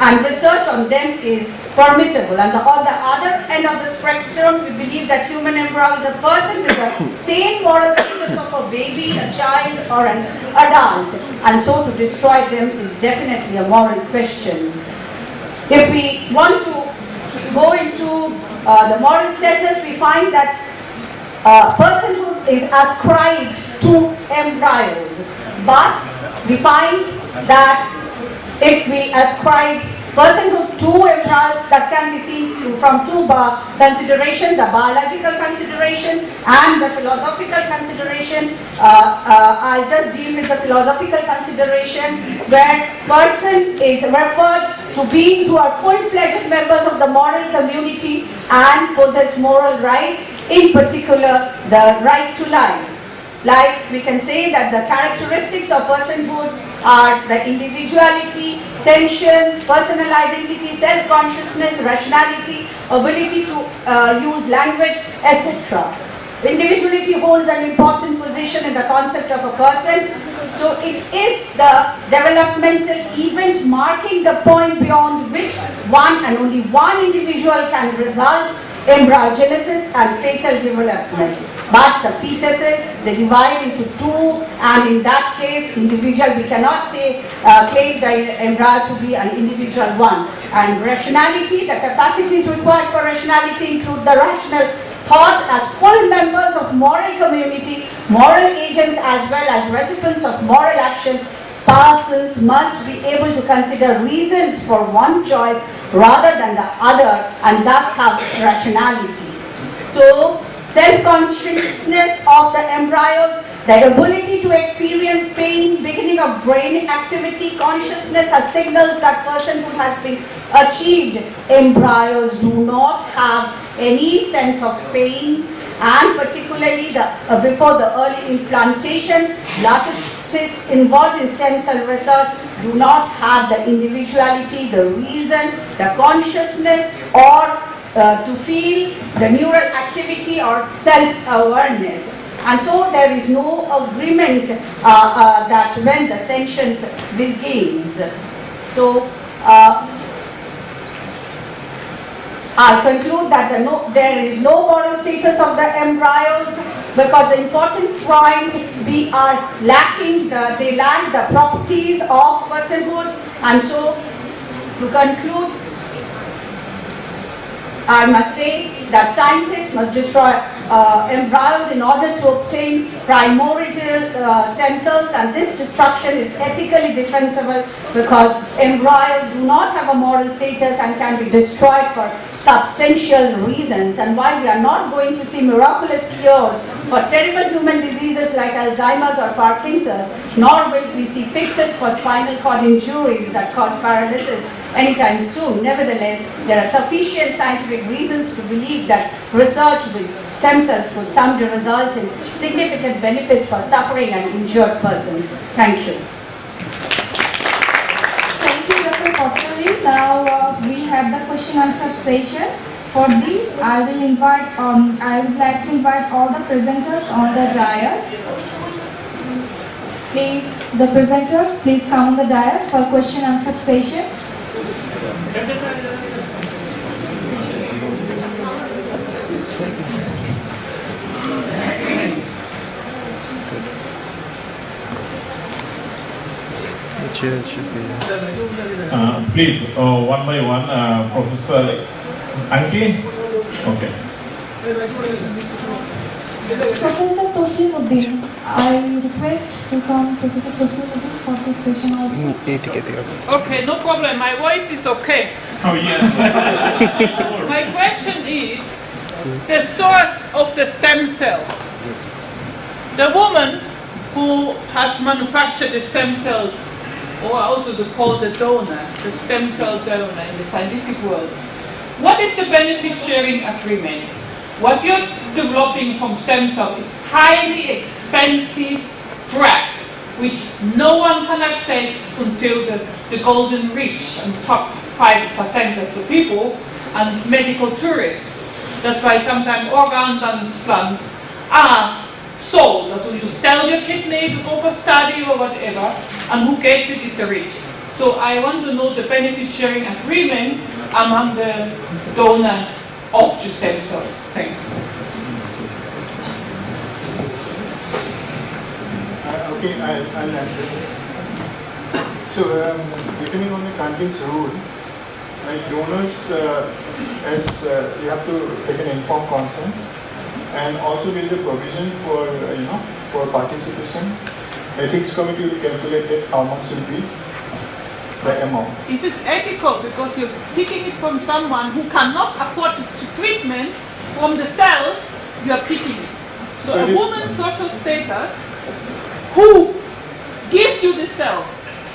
and research on them is permissible. And on the other end of the spectrum, we believe that human embryo is a person with the same moral status of a baby, a child or an adult, and so to destroy them is definitely a moral question. If we want to go into the moral status, we find that personhood is ascribed to embryos, but we find that if we ascribe personhood to embryos, that can be seen from two consideration, the biological consideration and the philosophical consideration. I'll just deal with the philosophical consideration, where person is referred to beings who are full-fledged members of the moral community and possess moral rights, in particular the right to life. Like we can say that the characteristics of personhood are the individuality, sentience, personal identity, self-consciousness, rationality, ability to use language, etc. Individuality holds an important position in the concept of a person. So it is the developmental event marking the point beyond which one and only one individual can result embryogenesis and fetal development. But the fetuses, they divide into two, and in that case, individual, we cannot say, claim the embryo to be an individual one. And rationality, the capacities required for rationality include the rational thought as full members of moral community, moral agents as well as recipients of moral actions. Persons must be able to consider reasons for one choice rather than the other, and thus have rationality. So, self-consciousness of the embryos, the ability to experience pain, beginning of brain activity, consciousness are signals that personhood has been achieved. Embryos do not have any sense of pain, and particularly before the early implantation, blastocysts involved in stem cell research do not have the individuality, the reason, the consciousness, or to feel the neural activity or self-awareness. And so there is no agreement that when the sentience begins. So I conclude that there is no moral status of the embryos, because the important point, we are lacking, they lack the properties of personhood. And so to conclude, I must say that scientists must destroy embryos in order to obtain primordial stem cells, and this destruction is ethically defensible because embryos do not have a moral status and can be destroyed for substantial reasons. And while we are not going to see miraculous cures for terrible human diseases like Alzheimer's or Parkinson's, nor will we see fixes for spinal cord injuries that cause paralysis anytime soon. Nevertheless, there are sufficient scientific reasons to believe that research with stem cells would someday result in significant benefits for suffering and injured persons. Thank you. Thank you, Dr. Pottery. Now we have the question answer session. For this, I would like to invite all the presenters on the dais. Please, the presenters, please come on the dais for question answer session. The chairs should be. Please, one by one, Professor Anki. Okay. Professor Toslimuddin, I request to come Professor Toslimuddin for this session also. Okay, no problem. My voice is okay. Oh, yes. My question is the source of the stem cell. The woman who has manufactured the stem cells, or also called the donor, the stem cell donor in the scientific world, what is the benefit sharing agreement? What you're developing from stem cells is highly expensive drugs which no one can access until the golden rich and top 5% of the people and medical tourists. That's why sometimes organ transplants are sold. That's when you sell your kidney to go for study or whatever, and who gets it is the rich. So I want to know the benefit sharing agreement among the donor of the stem cells. Thanks. Okay, I'll answer. So, depending on the country's rule, like donors, you have to take an informed consent, and also there is a provision for for participation. Ethics committee will calculate it, how much will be. the amount. Is this ethical because you're picking it from someone who cannot afford treatment from the cells you are picking it? So a woman's social status who gives you the cell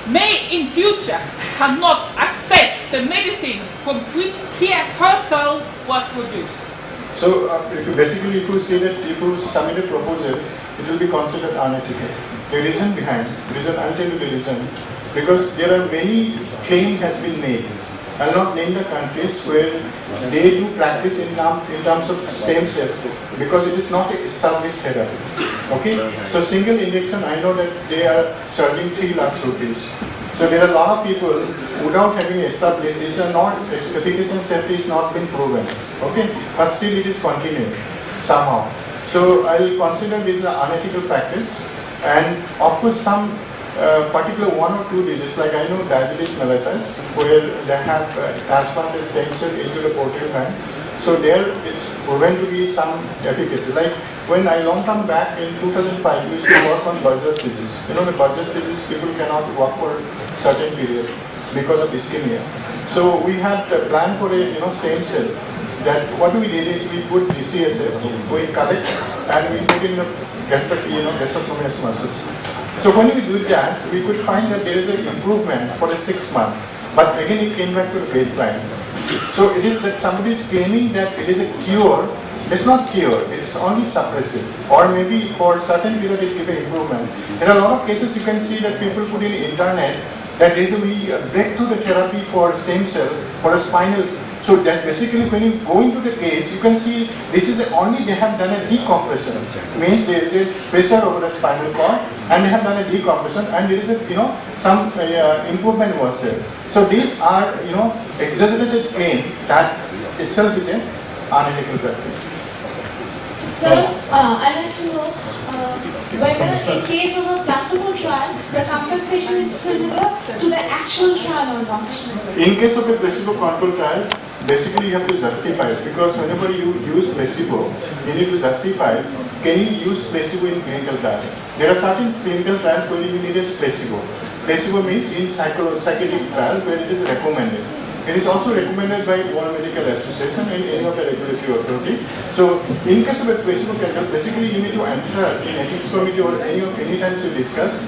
may in future cannot access the medicine from which her cell was produced. So basically if you say that if you submit a proposal, it will be considered unethical. The reason behind, I'll tell you the reason, because there are many claims has been made. I'll not name the countries where they do practice in terms of stem cells because it is not an established therapy. Okay? So single injection, I know that they are charging 3 lakh rupees. So there are a lot of people without having established, this are not, efficacy and safety is not been proven. Okay? But still it is continuing somehow. So I will consider this an unethical practice, and of course some particular 1 or 2 diseases, like I know diabetes mellitus, where they have transplanted stem cell into the portal gland. So there it's proven to be some efficacy. Like when I long time back in 2005 used to work on Burgess disease. You know the Burgess disease, people cannot work for certain period because of ischemia. So we had a plan for a stem cell. That what we did is we put GCSF, we collect and we put in the gastrocnemius muscles. So when we do that, we could find that there is an improvement for a 6 month, but again it came back to the baseline. So it is that somebody is claiming that it is a cure. It's not cure, it's only suppressive, or maybe for certain period it give an improvement. There are a lot of cases you can see that people put in internet that there is a breakthrough the therapy for stem cell for a spinal. So that basically when you go into the case, you can see this is only they have done a decompression. Means there is a pressure over the spinal cord and they have done a decompression and there is a some improvement was there. So these are exaggerated claim that itself is an unethical practice. Sir, I'd like to know whether in case of a placebo trial, the compensation is similar to the actual trial or not. In case of a placebo control trial, basically you have to justify it, because whenever you use placebo, you need to justify it. Can you use placebo in clinical trial? There are certain clinical trials where you need a placebo. Placebo means in psychiatric trial where it is recommended. It is also recommended by World Medical Association and any of the regulatory authority. So in case of a placebo control, basically you need to answer in ethics committee or any times you discuss,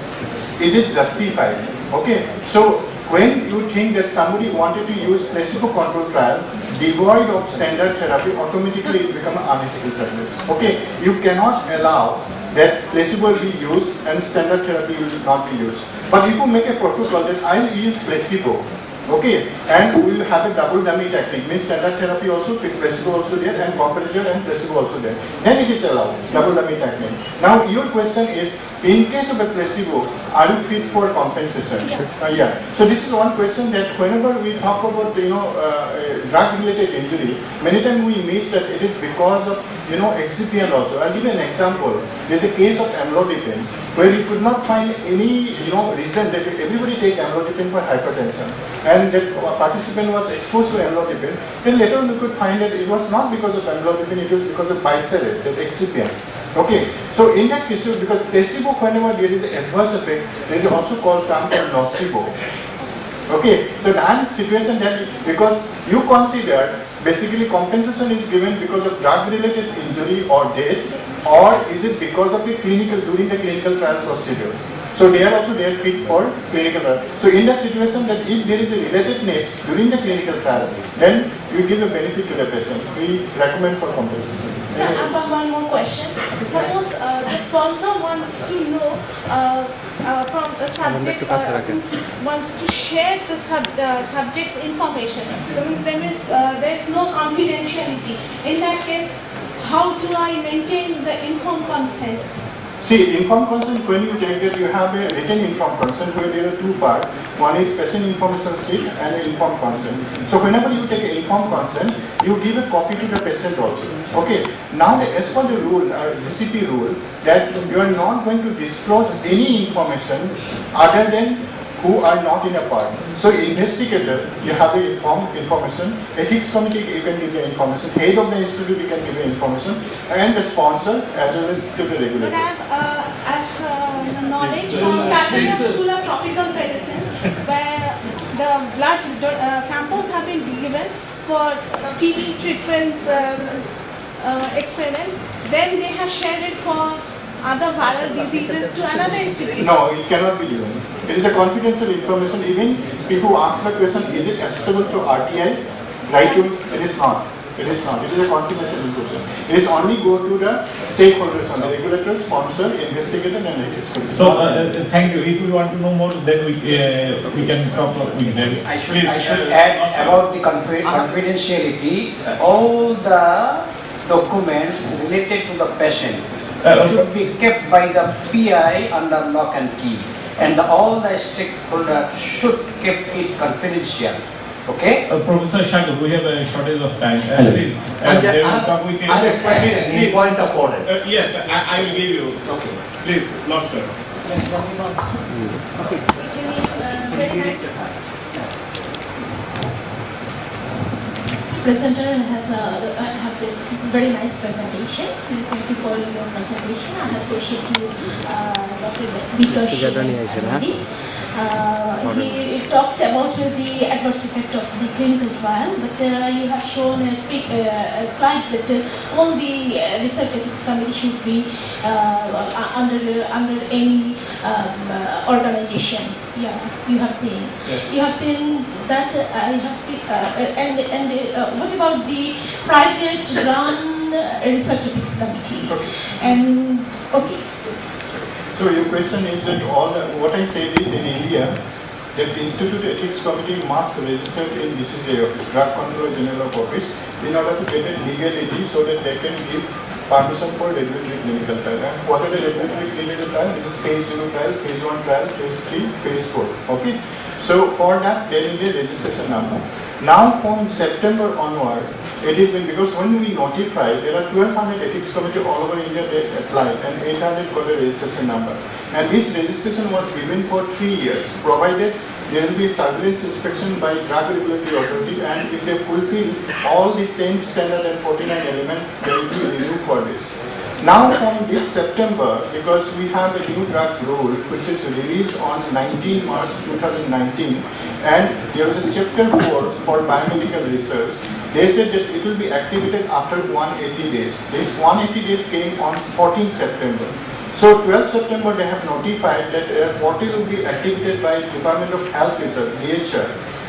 is it justified? Okay, so when you think that somebody wanted to use placebo control trial devoid of standard therapy, automatically it becomes an unethical practice. Okay, you cannot allow that placebo will be used and standard therapy will not be used. But if you make a protocol that I will use placebo, okay, and we will have a double dummy technique, means standard therapy also, placebo also there, and comparator and placebo also there. Then it is allowed, double dummy technique. Now your question is, in case of a placebo, are you fit for compensation? Yeah. So this is one question that whenever we talk about drug-related injury, many times we miss that it is because of excipient also. I'll give you an example. There's a case of amlodipine where we could not find any reason that everybody take amlodipine for hypertension, and that participant was exposed to amlodipine. Then later on we could find that it was not because of amlodipine, it was because of bicerate, that excipient. Okay, so in that case, because placebo, whenever there is an adverse effect, there is also called term called nocebo. Okay, so that situation that because you consider basically compensation is given because of drug-related injury or death, or is it because of the during the clinical trial procedure? So they are also there fit for clinical trial. So in that situation, that if there is a relatedness during the clinical trial, then you give a benefit to the patient. We recommend for compensation. Sir, I have one more question. Suppose the sponsor wants to know from the subject, wants to share the subject's information. That means there is no confidentiality. In that case, how do I maintain the informed consent? See, informed consent, when you take that, you have a written informed consent where there are 2 parts. One is patient information sheet and an informed consent. So whenever you take an informed consent, you give a copy to the patient also. Okay. Now, as per the rule, GCP rule, that you are not going to disclose any information other than who are not in a part. So investigator, you have a informed information, ethics committee, you can give the information, head of the institute, you can give the information, and the sponsor as well as to the regulator. But I have knowledge from Catholic School of Tropical Medicine, where blood samples have been given for TB treatments experiments, then they have shared it for other viral diseases to another institute. No, it cannot be given. It is a confidential information. Even people who ask the question, is it accessible to RTI? Right? It is not. It is not. It is a confidential information. It is only go to the stakeholders, on the regulator, sponsor, investigator, and ethics committee. So, thank you. If we want to know more, then we can talk with them. I should add about the confidentiality. All the documents related to the patient should be kept by the PI under lock and key, and all the stakeholders should keep it confidential. Okay? Professor Shankar, we have a shortage of time. Please, I have a question in point of order. Yes, I will give you. Okay. Please, last turn. Okay. Very nice. Presenter has have a very nice presentation. Thank you for your presentation. I have question to Dr. Vikash. He talked about the adverse effect of the clinical trial, but you have shown a slide that all the research ethics committee should be under any organization. Yeah, you have seen. Yeah. You have seen that. I have seen. What about the private run research ethics committee? And okay. So your question is that what I said is in India, that the Institute Ethics Committee must register in DCGI office, Drug Controller General of Office, in order to get a legality so that they can give permission for regulatory clinical trial. And what are the regulatory clinical trial? This is phase 0 trial, phase 1 trial, phase 3, phase 4. Okay. So for that, there is a registration number. Now from September onward, it is because when we notify, there are 1200 ethics committee all over India, they apply, and 800 got a registration number. And this registration was given for 3 years, provided there will be surveillance inspection by drug regulatory authority, and if they fulfill all the same standard and 49 elements, they will be renewed for this. Now from this September, because we have a new drug rule which is released on 19 March 2019, and there was a chapter 4 for biomedical research. They said that it will be activated after 180 days. This 180 days came on 14 September. So 12 September they have notified that portal will be activated by Department of Health Research, DHR,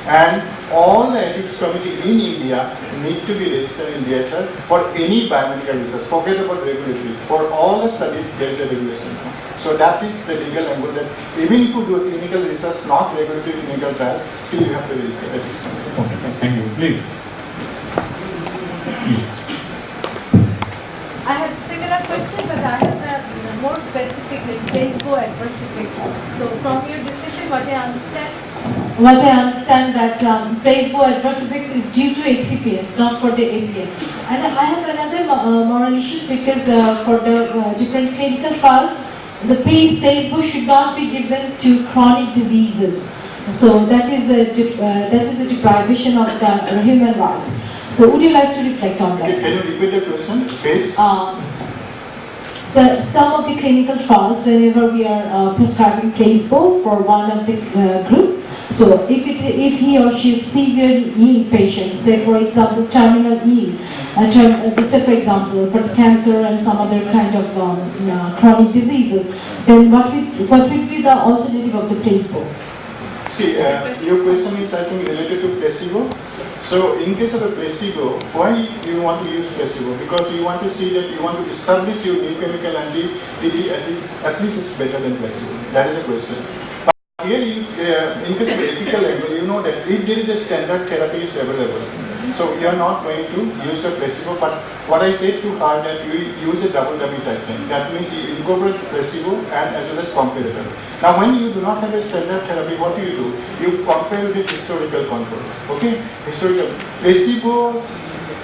and all the ethics committee in India need to be registered in DHR for any biomedical research. Forget about regulatory. For all the studies there is a regulation. So that is the legal angle that even if you do a clinical research, not regulatory clinical trial, still you have to register ethics committee. Okay, thank you. Please. I have a similar question, but I have a more specific, like placebo adverse effects. So from your discussion, what I understand that placebo adverse effect is due to excipients, not for the API. And I have another moral issues because for the different clinical trials, the placebo should not be given to chronic diseases. So that is a deprivation of the human right. So would you like to reflect on that? Can you repeat the question, please? So some of the clinical trials, whenever we are prescribing placebo for one of the group, so if he or she is severely ill patients, say for example terminal ill, say for example for the cancer and some other kind of chronic diseases, then what would be the alternative of the placebo? See, your question is I think related to placebo. So in case of a placebo, why do you want to use placebo? Because you want to see that you want to establish your new chemical entity, at least it's better than placebo. That is a question. But here, in case of ethical angle, you know that if there is a standard therapy is available, so you are not going to use a placebo. But what I said to her that you use a double dummy type thing. That means you incorporate placebo and as well as comparator. Now when you do not have a standard therapy, what do? You compare with historical control. Okay? Historical. Placebo,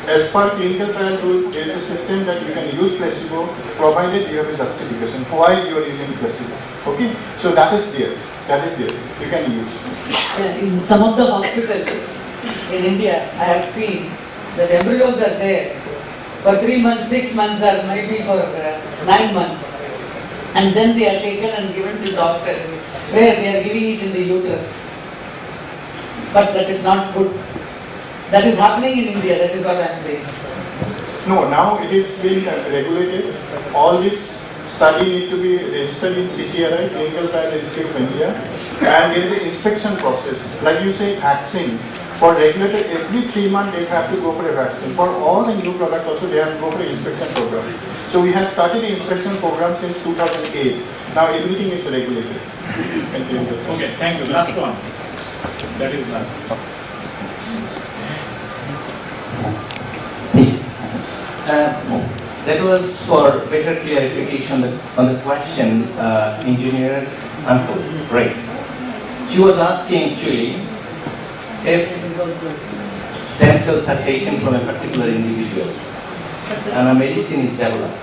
as per clinical trial rule, there is a system that you can use placebo provided you have a justification why you are using placebo. Okay? So that is there. That is there. You can use. In some of the hospitals in India, I have seen that embryos are there for 3 months, 6 months, or maybe for 9 months. And then they are taken and given to doctors, where they are giving it in the uterus. but that is not good. That is happening in India, that is what I am saying. No, now it is being regulated. All this study need to be registered in CTRI, Clinical Trial Registry of India, and there is an inspection process. Like you say, vaccine. For regulated, every 3 months they have to go for a vaccine. For all the new product also they have to go for an inspection program. So we have started the inspection program since 2008. Now everything is regulated. Okay, thank you. Last one. That is last. That was for better clarification on the question engineer uncle raised. She was asking actually if stem cells are taken from a particular individual and a medicine is developed,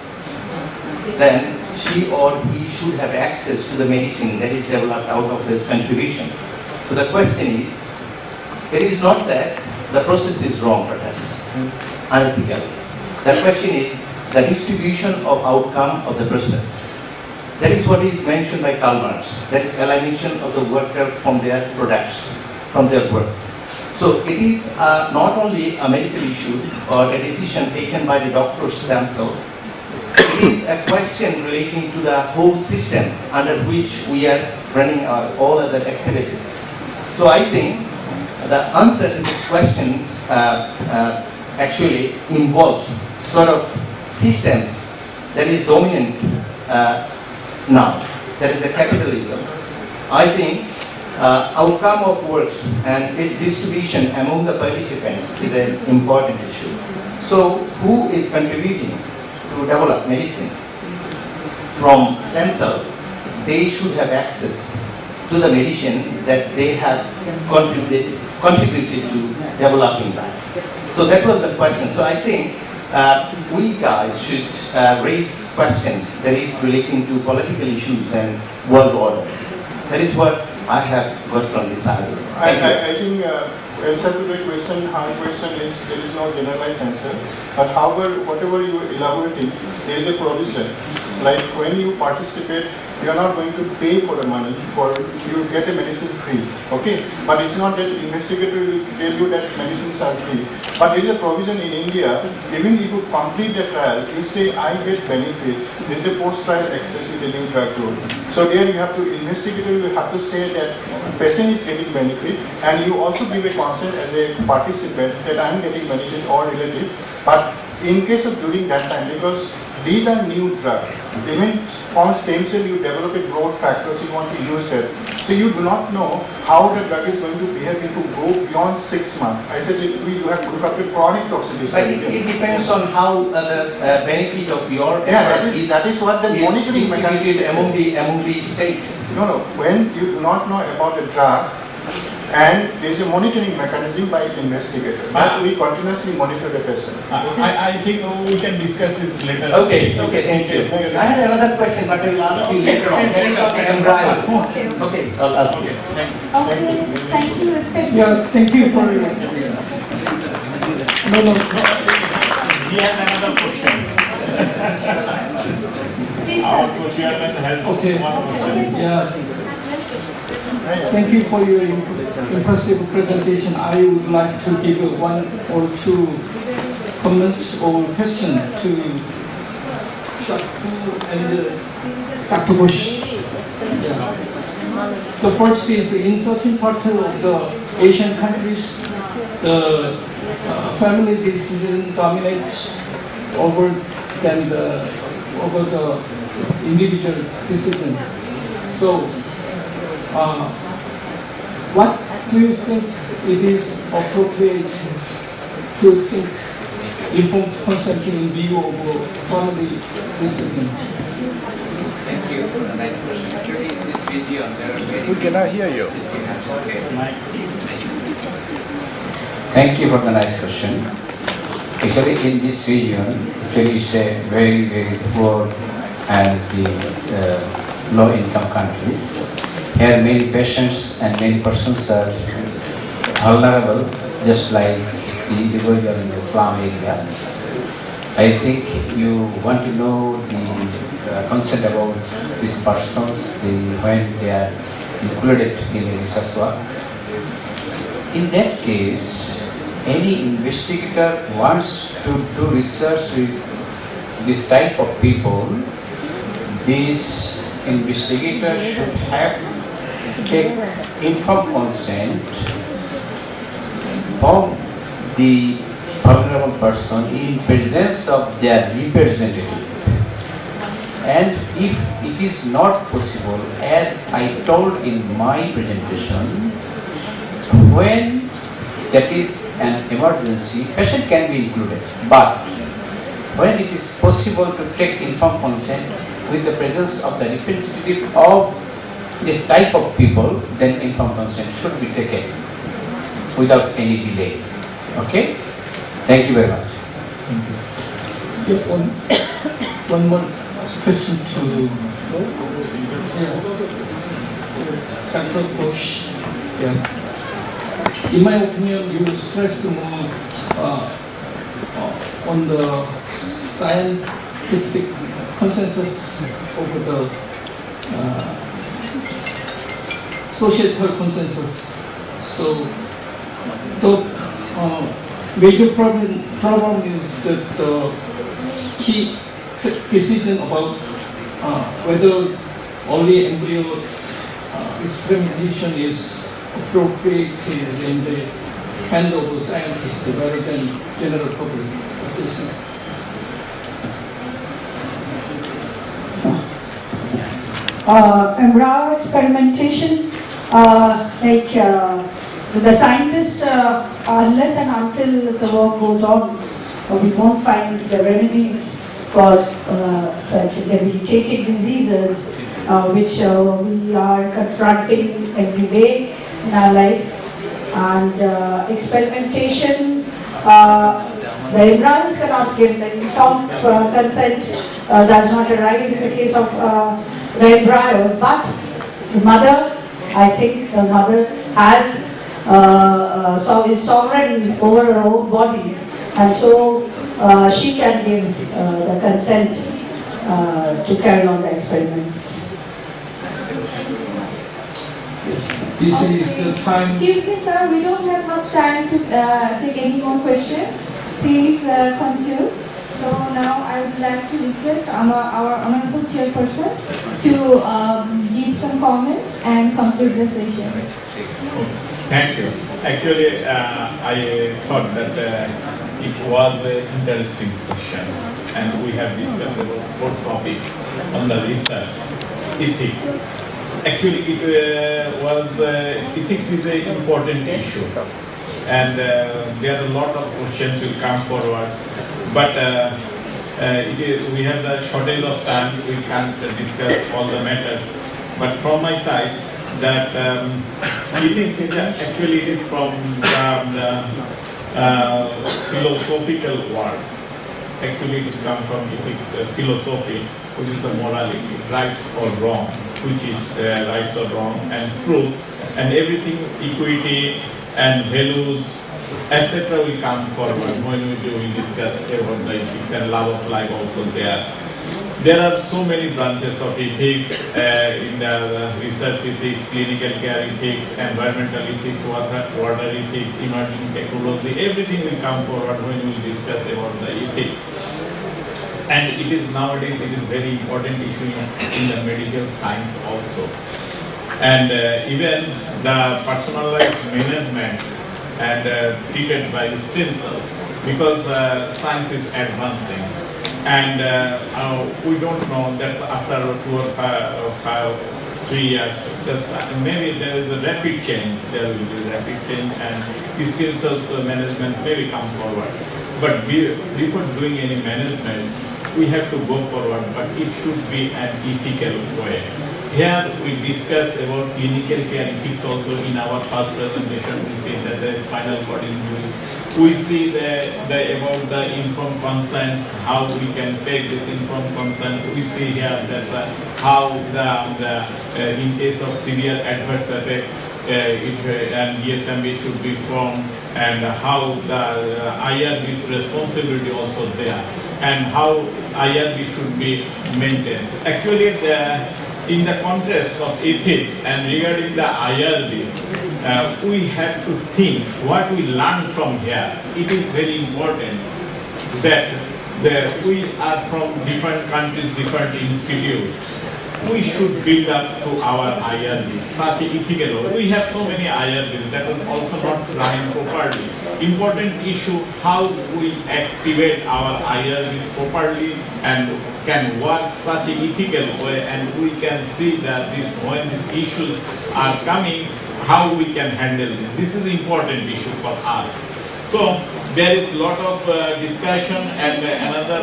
then she or he should have access to the medicine that is developed out of his contribution. So the question is, it is not that the process is wrong perhaps, unethical. The question is the distribution of outcome of the process. That is what is mentioned by Karl Marx. That is alienation of the worker from their products, from their works. So it is not only a medical issue or a decision taken by the doctors themselves. It is a question relating to the whole system under which we are running our all other activities. So I think the answer to these questions actually involves sort of systems that is dominant now, that is the capitalism. I think outcome of works and its distribution among the participants is an important issue. So who is contributing to develop medicine from stem cell? They should have access to the medicine that they have contributed to developing that. So that was the question. So I think we guys should raise question that is relating to political issues and world order. That is what I have got from this argument. I think answer to the question, hard question is there is no generalized answer. But however, whatever you are elaborating, there is a provision. Like when you participate, you are not going to pay for the money, for you get a medicine free, okay? But it's not that investigator will tell you that medicines are free. But there is a provision in India, even if you complete the trial, you say I get benefit, there is a post-trial access with a new drug rule. So there you have to, investigator will have to say that patient is getting benefit, and you also give a consent as a participant that I am getting benefit or relative. But in case of during that time, because these are new drugs, even on stem cell you develop a growth factors, you want to use it. So you do not know how the drug is going to behave if you go beyond 6 months. I said you have to look up to chronic toxicity. But it depends on how the benefit of your that is what the monitoring mechanism among the states. No, when you do not know about the drug, and there is a monitoring mechanism by investigators. That we continuously monitor the patient. I think we can discuss it later. Okay, thank you. I had another question, but I will ask you later on. That is on the embryo. Okay, I'll ask you. Okay, thank you, respect. Yeah, thank you for your... No. He has another question. Please, Our sir. co-chairman has Okay. one question. Yeah. Thank you for your impressive presentation. I would like to give one or two comments or question to Shaktu and Dr. Bush. Yeah. The first is in certain parts of the Asian countries, the family decision dominates over the individual decision. So, what do you think it is appropriate to think informed consent in view of family decision? Thank you for a nice question. Actually, in this region, there are very... We cannot hear you. Thank you for the nice question. Actually, in this region, actually it's a very, very poor and the low-income countries. Here many patients and many persons are vulnerable, just like the individual in the slum area. I think you want to know the concept about these persons when they are included in the research work. In that case, any investigator wants to do research with this type of people, this investigator should have take informed consent from the vulnerable person in presence of their representative. And if it is not possible, as I told in my presentation, when that is an emergency, patient can be included. But when it is possible to take informed consent with the presence of the representative of this type of people, then informed consent should be taken without any delay. Okay? Thank you very much. Thank you. Just one more question to Central Bush. Yeah. In my opinion, you stressed more on the scientific consensus over the societal consensus. So the major problem is that the key decision about whether early embryo experimentation is appropriate is in the hand of the scientists rather than general public. Embryo experimentation, the scientists, unless and until the work goes on, we won't find the remedies for such debilitating diseases which we are confronting every day in our life. And experimentation, the embryos cannot give the informed consent, does not arise in the case of the embryos, but the mother, I think the mother has is sovereign over her own body, and so she can give the consent to carry on the experiments. This is the time. Excuse me, sir, we don't have much time to take any more questions. Please conclude. So now I would like to request our honorable chairperson to give some comments and conclude the session. Thank you. Actually, I thought that it was an interesting session, and we have discussed about both topics on the research, ethics. Actually, ethics is an important issue, and there are a lot of questions will come forward. But we have the shortage of time. We can't discuss all the matters. But from my side, that ethics is actually it is from the philosophical world. Actually, it is come from ethics, philosophy, which is the morality, rights or wrong, which is rights or wrong, and truth, and everything, equity and values, etc. will come forward when we discuss about the ethics, and love of life also there. There are so many branches of ethics in the research ethics, clinical care ethics, environmental ethics, water ethics, emerging technology, everything will come forward when we discuss about the ethics. And it is nowadays, it is very important issue in the medical science also. And even the personalized management and treated by stem cells, because science is advancing. And we don't know that after 2 or 3 years, maybe there is a rapid change, there will be rapid change, and stem cells management may come forward. But before doing any management, we have to go forward, but it should be an ethical way. Here we discuss about clinical care ethics also in our first presentation. We see that there is spinal cord injury. We see about the informed consent, how we can take this informed consent. We see here that how in case of severe adverse effect, and DSMB should be formed, and how the IRB's responsibility also there, and how IRB should be maintained. Actually, in the context of ethics and regarding the IRBs, we have to think what we learn from here. It is very important that we are from different countries, different institutes. We should build up to our IRBs, such ethical. We have so many IRBs that are also not running properly. Important issue, how we activate our IRBs properly and can work such an ethical way, and we can see that when these issues are coming, how we can handle it. This is an important issue for us. So there is a lot of discussion, and another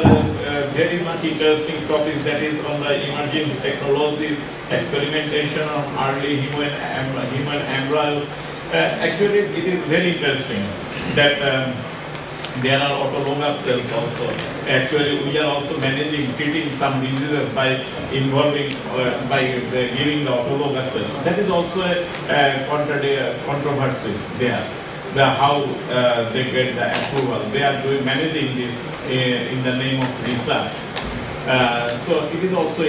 very much interesting topic, that is on the emerging technologies, experimentation on early human embryos. Actually, it is very interesting that there are autologous cells also. Actually, we are also treating some diseases by involving, giving the autologous cells. That is also a controversy there. How they get the approval. They are managing this in the name of research. So it is also,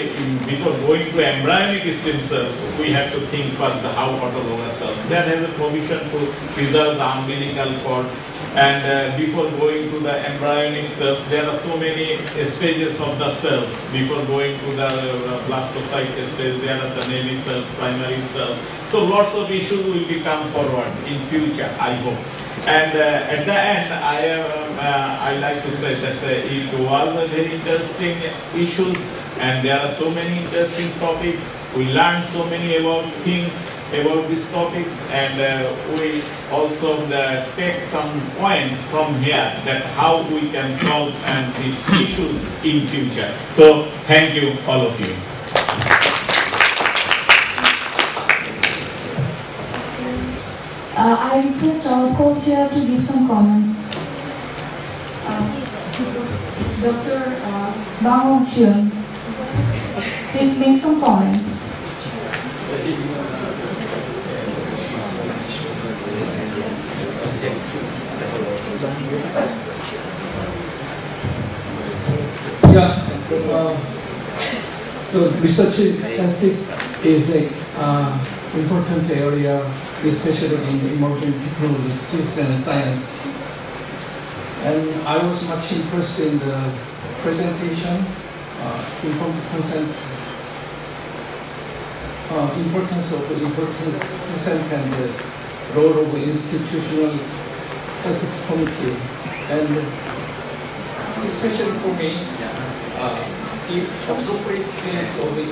before going to embryonic stem cells, we have to think first how autologous cells. That has a provision to preserve the umbilical cord. And before going to the embryonic cells, there are so many stages of the cells. Before going to the blastocyte stage, there are the navy cells, primary cells. So lots of issues will become forward in future, I hope. And at the end, I like to say that it was a very interesting issues, and there are so many interesting topics. We learned so many about things, about these topics, and we also take some points from here that how we can solve these issues in future. So thank you, all of you. I request our co-chair to give some comments. Dr. Bang Hong-chun, please make some comments. Yeah, so research is an important area, especially in emerging technologies and science. And I was much interested in the presentation, informed consent, importance of informed consent and the role of institutional ethics committee. And especially for me, the appropriateness of the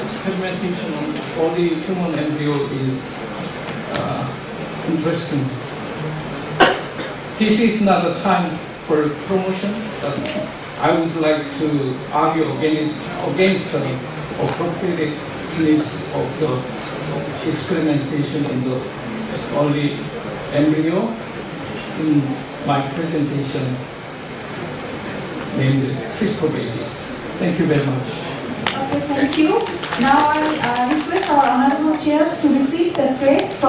experimentation on early human embryo is interesting. This is not a time for promotion, but I would like to argue against the appropriateness of the experimentation in the early embryo in my presentation named CRISPR babies. Thank you very much. Okay, thank you. Now I request our honorable chairs to receive the praise from